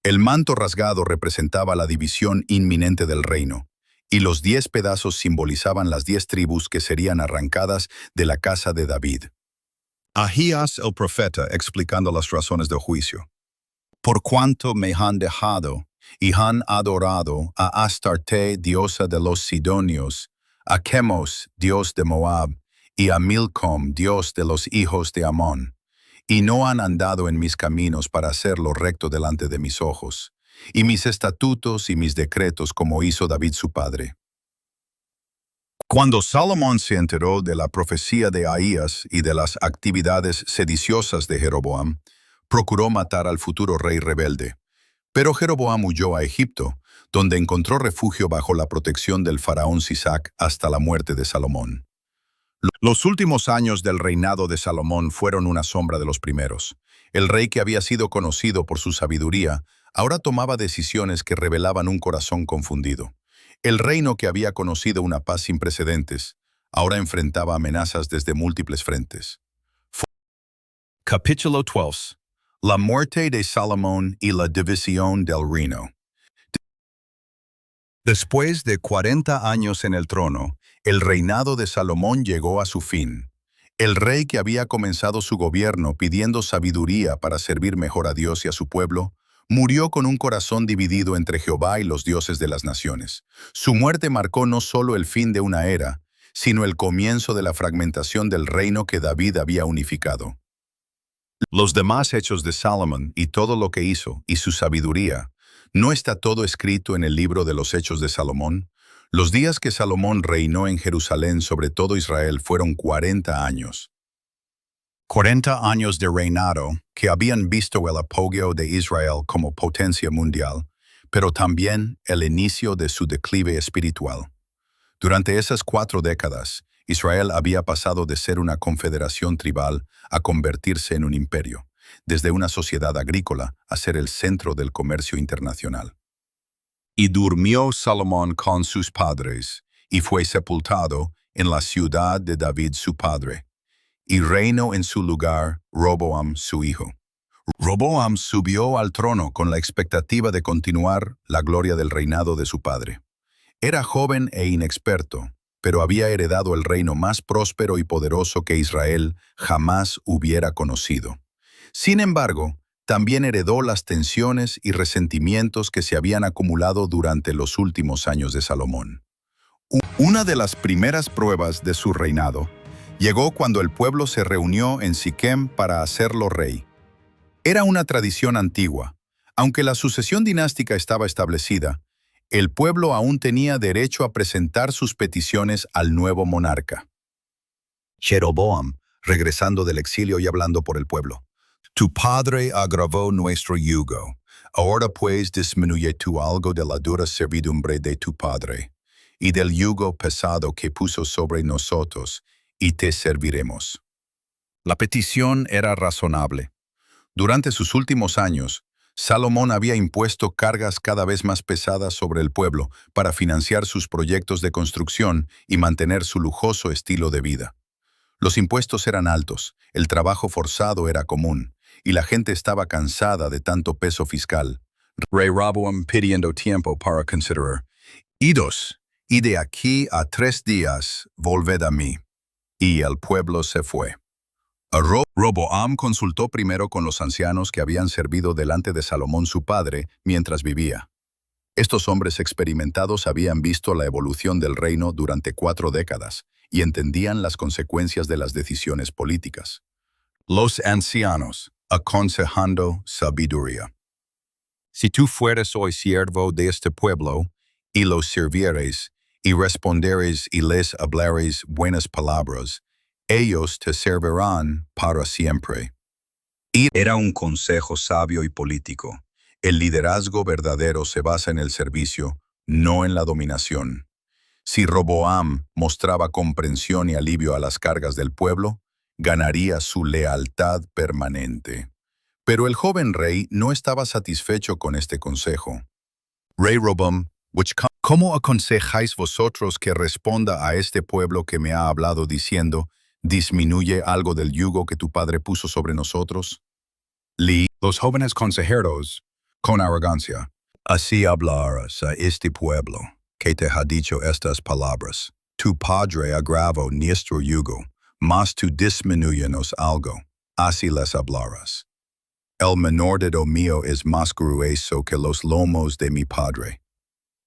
El manto rasgado representaba la división inminente del reino, y los 10 pedazos simbolizaban las 10 tribus que serían arrancadas de la casa de David. Ahías el profeta explicando las razones del juicio. Por cuanto me han dejado y han adorado a Astarte, diosa de los Sidonios, a Chemos, dios de Moab, y a Milcom, dios de los hijos de Amón, y no han andado en mis caminos para hacer lo recto delante de mis ojos, y mis estatutos y mis decretos como hizo David su padre. Cuando Salomón se enteró de la profecía de Ahías y de las actividades sediciosas de Jeroboam, procuró matar al futuro rey rebelde. Pero Jeroboam huyó a Egipto, donde encontró refugio bajo la protección del faraón Sisac hasta la muerte de Salomón. Los últimos años del reinado de Salomón fueron una sombra de los primeros. El rey que había sido conocido por su sabiduría, ahora tomaba decisiones que revelaban un corazón confundido. El reino que había conocido una paz sin precedentes, ahora enfrentaba amenazas desde múltiples frentes. Capítulo 12. La muerte de Salomón y la división del reino. Después de 40 años en el trono, el reinado de Salomón llegó a su fin. El rey que había comenzado su gobierno pidiendo sabiduría para servir mejor a Dios y a su pueblo, murió con un corazón dividido entre Jehová y los dioses de las naciones. Su muerte marcó no solo el fin de una era, sino el comienzo de la fragmentación del reino que David había unificado. Los demás hechos de Salomón y todo lo que hizo y su sabiduría, ¿no está todo escrito en el libro de los Hechos de Salomón? Los días que Salomón reinó en Jerusalén sobre todo Israel fueron 40 años. 40 años de reinado que habían visto el apogeo de Israel como potencia mundial, pero también el inicio de su declive espiritual. Durante esas 4 décadas, Israel había pasado de ser una confederación tribal a convertirse en un imperio, desde una sociedad agrícola a ser el centro del comercio internacional. Y durmió Salomón con sus padres, y fue sepultado en la ciudad de David su padre, y reinó en su lugar Roboam su hijo. Roboam subió al trono con la expectativa de continuar la gloria del reinado de su padre. Era joven e inexperto, pero había heredado el reino más próspero y poderoso que Israel jamás hubiera conocido. Sin embargo, también heredó las tensiones y resentimientos que se habían acumulado durante los últimos años de Salomón. Una de las primeras pruebas de su reinado llegó cuando el pueblo se reunió en Siquem para hacerlo rey. Era una tradición antigua. Aunque la sucesión dinástica estaba establecida, el pueblo aún tenía derecho a presentar sus peticiones al nuevo monarca. Jeroboam, regresando del exilio y hablando por el pueblo. Tu padre agravó nuestro yugo. Ahora pues disminuye tú algo de la dura servidumbre de tu padre, y del yugo pesado que puso sobre nosotros, y te serviremos. La petición era razonable. Durante sus últimos años, Salomón había impuesto cargas cada vez más pesadas sobre el pueblo para financiar sus proyectos de construcción y mantener su lujoso estilo de vida. Los impuestos eran altos, el trabajo forzado era común, y la gente estaba cansada de tanto peso fiscal. Rey Roboam pidiendo tiempo para considerar. Idos, y de aquí a 3 días volved a mí. Y el pueblo se fue. Roboam consultó primero con los ancianos que habían servido delante de Salomón su padre mientras vivía. Estos hombres experimentados habían visto la evolución del reino durante 4 décadas y entendían las consecuencias de las decisiones políticas. Los ancianos, aconsejando sabiduría. Si tú fueres hoy siervo de este pueblo, y los sirvieres, y responderes y les hablares buenas palabras, ellos te servirán para siempre. Y era un consejo sabio y político. El liderazgo verdadero se basa en el servicio, no en la dominación. Si Roboam mostraba comprensión y alivio a las cargas del pueblo, ganaría su lealtad permanente. Pero el joven rey no estaba satisfecho con este consejo. Rey Roboam, ¿cómo aconsejáis vosotros que responda a este pueblo que me ha hablado diciendo, disminuye algo del yugo que tu padre puso sobre nosotros? Los jóvenes consejeros, con arrogancia, así hablarás a este pueblo que te ha dicho estas palabras. Tu padre agravó nuestro yugo, mas tú disminúyenos algo, así les hablarás. El menor dedo mío es más grueso que los lomos de mi padre.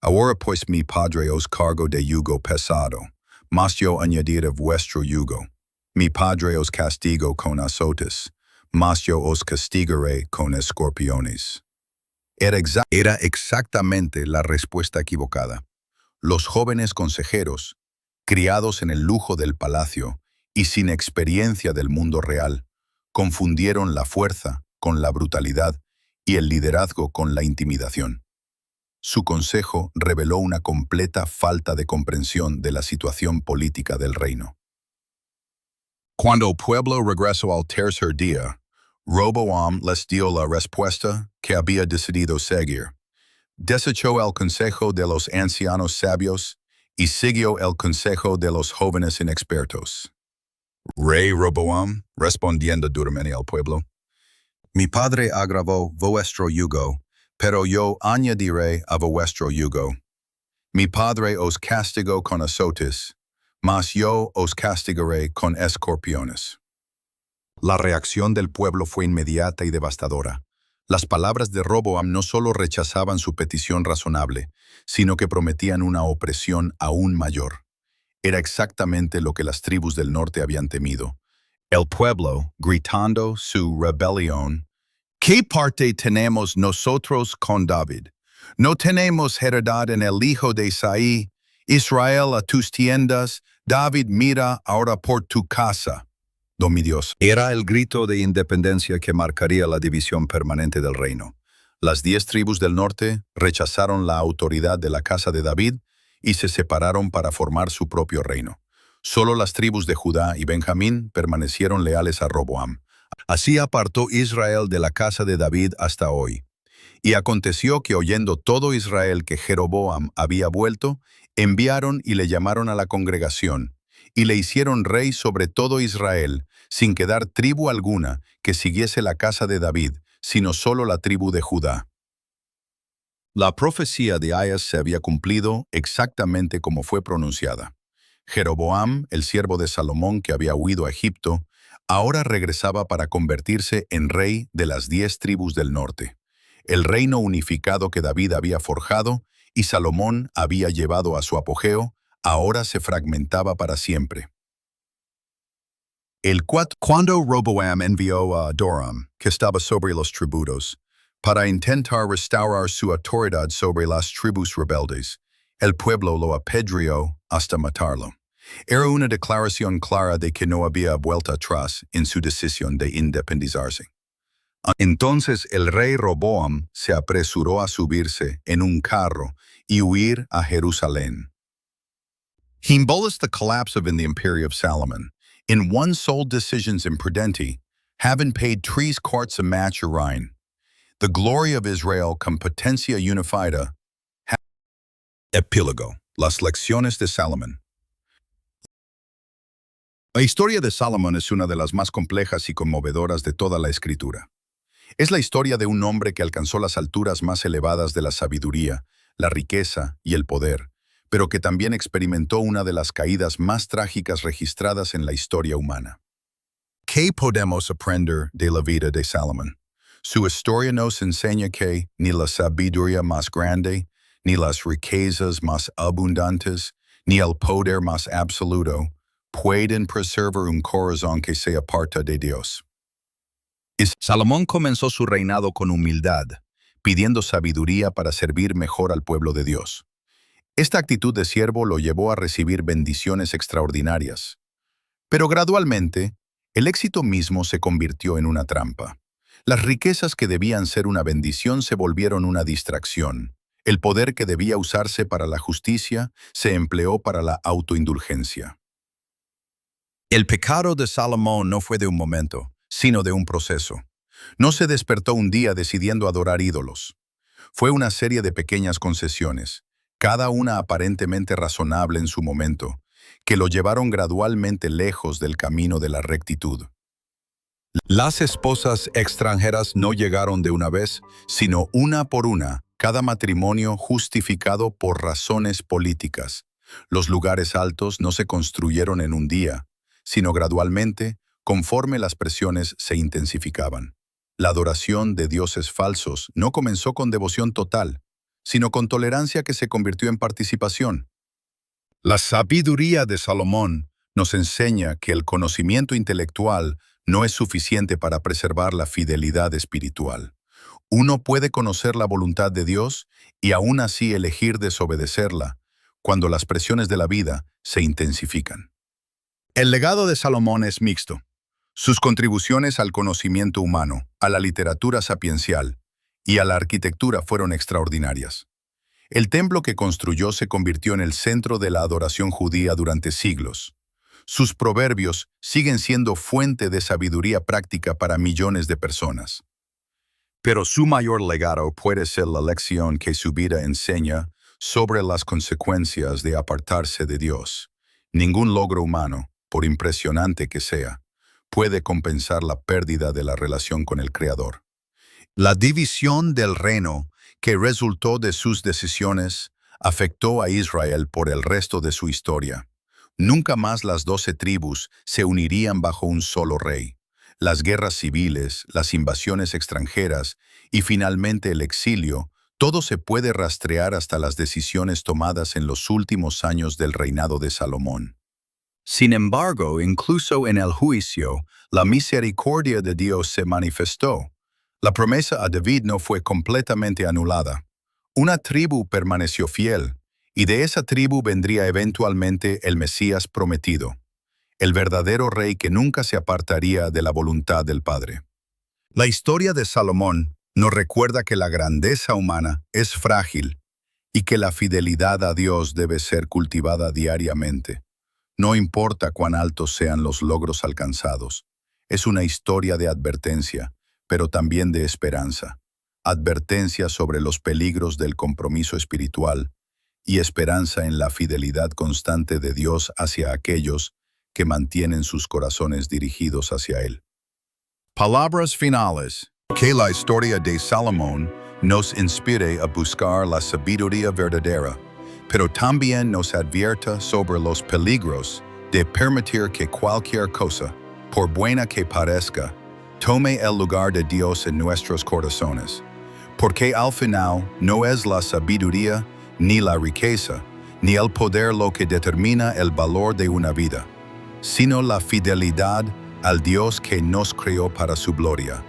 Ahora pues mi padre os cargo de yugo pesado, mas yo añadiré vuestro yugo. Mi padre os castigo con azotes, mas yo os castigaré con escorpiones. Era exactamente la respuesta equivocada. Los jóvenes consejeros, criados en el lujo del palacio y sin experiencia del mundo real, confundieron la fuerza con la brutalidad y el liderazgo con la intimidación. Su consejo reveló una completa falta de comprensión de la situación política del reino. Cuando el pueblo regresó al tercer día, Roboam les dio la respuesta que había decidido seguir. Desechó el consejo de los ancianos sabios y siguió el consejo de los jóvenes inexpertos. Rey Roboam, respondiendo duramente al pueblo, mi padre agravó vuestro yugo, pero yo añadiré a vuestro yugo. Mi padre os castigó con azotes, mas yo os castigaré con escorpiones. La reacción del pueblo fue inmediata y devastadora. Las palabras de Roboam no solo rechazaban su petición razonable, sino que prometían una opresión aún mayor. Era exactamente lo que las tribus del norte habían temido. El pueblo, gritando su rebelión, ¿qué parte tenemos nosotros con David? No tenemos heredad en el hijo de Isaí. Israel a tus tiendas, David mira ahora por tu casa. Oh mi Dios. Era el grito de independencia que marcaría la división permanente del reino. Las 10 tribus del norte rechazaron la autoridad de la casa de David y se separaron para formar su propio reino. Solo las tribus de Judá y Benjamín permanecieron leales a Roboam. Así apartó Israel de la casa de David hasta hoy. Y aconteció que oyendo todo Israel que Jeroboam había vuelto, enviaron y le llamaron a la congregación, y le hicieron rey sobre todo Israel, sin quedar tribu alguna que siguiese la casa de David, sino solo la tribu de Judá. La profecía de Ahías se había cumplido exactamente como fue pronunciada. Jeroboam, el siervo de Salomón que había huido a Egipto, Ahora regresaba para convertirse en rey de las 10 tribus del norte, el reino unificado que David había forjado y Salomón había llevado a su apogeo, ahora se fragmentaba para siempre. Cuando Roboam envió a Doram, que estaba sobre los tributos, para intentar restaurar su autoridad sobre las tribus rebeldes, el pueblo lo apedreó hasta matarlo. Era una declaración clara de que no había vuelta atrás en su decisión de independizarse. Entonces el rey Roboam se apresuró a subirse en un carro y huir a Jerusalén. He embellished the collapse of in the Imperium of Solomon, in one sole decisions imprudenti, having paid 3 quarts of match urine. The glory of Israel con potencia unificada. Epílogo. Las lecciones de Salomón. La historia de Salomón es una de las más complejas y conmovedoras de toda la escritura. Es la historia de un hombre que alcanzó las alturas más elevadas de la sabiduría, la riqueza y el poder, pero que también experimentó una de las caídas más trágicas registradas en la historia humana. ¿Qué podemos aprender de la vida de Salomón? Su historia nos enseña que ni la sabiduría más grande, ni las riquezas más abundantes, ni el poder más absoluto pueden preservar un corazón que se aparta de Dios. Salomón comenzó su reinado con humildad, pidiendo sabiduría para servir mejor al pueblo de Dios. Esta actitud de siervo lo llevó a recibir bendiciones extraordinarias. Pero gradualmente, el éxito mismo se convirtió en una trampa. Las riquezas que debían ser una bendición se volvieron una distracción. El poder que debía usarse para la justicia se empleó para la autoindulgencia. El pecado de Salomón no fue de un momento, sino de un proceso. No se despertó un día decidiendo adorar ídolos. Fue una serie de pequeñas concesiones, cada una aparentemente razonable en su momento, que lo llevaron gradualmente lejos del camino de la rectitud. Las esposas extranjeras no llegaron de una vez, sino una por una, cada matrimonio justificado por razones políticas. Los lugares altos no se construyeron en un día, sino gradualmente, conforme las presiones se intensificaban. La adoración de dioses falsos no comenzó con devoción total, sino con tolerancia que se convirtió en participación. La sabiduría de Salomón nos enseña que el conocimiento intelectual no es suficiente para preservar la fidelidad espiritual. Uno puede conocer la voluntad de Dios y aún así elegir desobedecerla cuando las presiones de la vida se intensifican. El legado de Salomón es mixto. Sus contribuciones al conocimiento humano, a la literatura sapiencial y a la arquitectura fueron extraordinarias. El templo que construyó se convirtió en el centro de la adoración judía durante siglos. Sus proverbios siguen siendo fuente de sabiduría práctica para millones de personas. Pero su mayor legado puede ser la lección que su vida enseña sobre las consecuencias de apartarse de Dios. Ningún logro humano, por impresionante que sea, puede compensar la pérdida de la relación con el Creador. La división del reino que resultó de sus decisiones afectó a Israel por el resto de su historia. Nunca más las 12 tribus se unirían bajo un solo rey. Las guerras civiles, las invasiones extranjeras y finalmente el exilio, todo se puede rastrear hasta las decisiones tomadas en los últimos años del reinado de Salomón. Sin embargo, incluso en el juicio, la misericordia de Dios se manifestó. La promesa a David no fue completamente anulada. Una tribu permaneció fiel, y de esa tribu vendría eventualmente el Mesías prometido, el verdadero rey que nunca se apartaría de la voluntad del Padre. La historia de Salomón nos recuerda que la grandeza humana es frágil y que la fidelidad a Dios debe ser cultivada diariamente. No importa cuán altos sean los logros alcanzados, es una historia de advertencia, pero también de esperanza. Advertencia sobre los peligros del compromiso espiritual y esperanza en la fidelidad constante de Dios hacia aquellos que mantienen sus corazones dirigidos hacia Él. Palabras finales. Que la historia de Salomón nos inspire a buscar la sabiduría verdadera, pero también nos advierta sobre los peligros de permitir que cualquier cosa por buena que parezca, tome el lugar de Dios en nuestros corazones, porque al final no es la sabiduría, ni la riqueza, ni el poder lo que determina el valor de una vida, sino la fidelidad al Dios que nos creó para su gloria.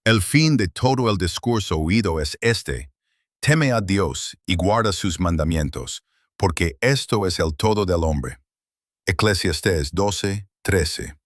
El fin de todo el discurso oído es este: teme a Dios y guarda sus mandamientos, porque esto es el todo del hombre. Eclesiastés 12:13.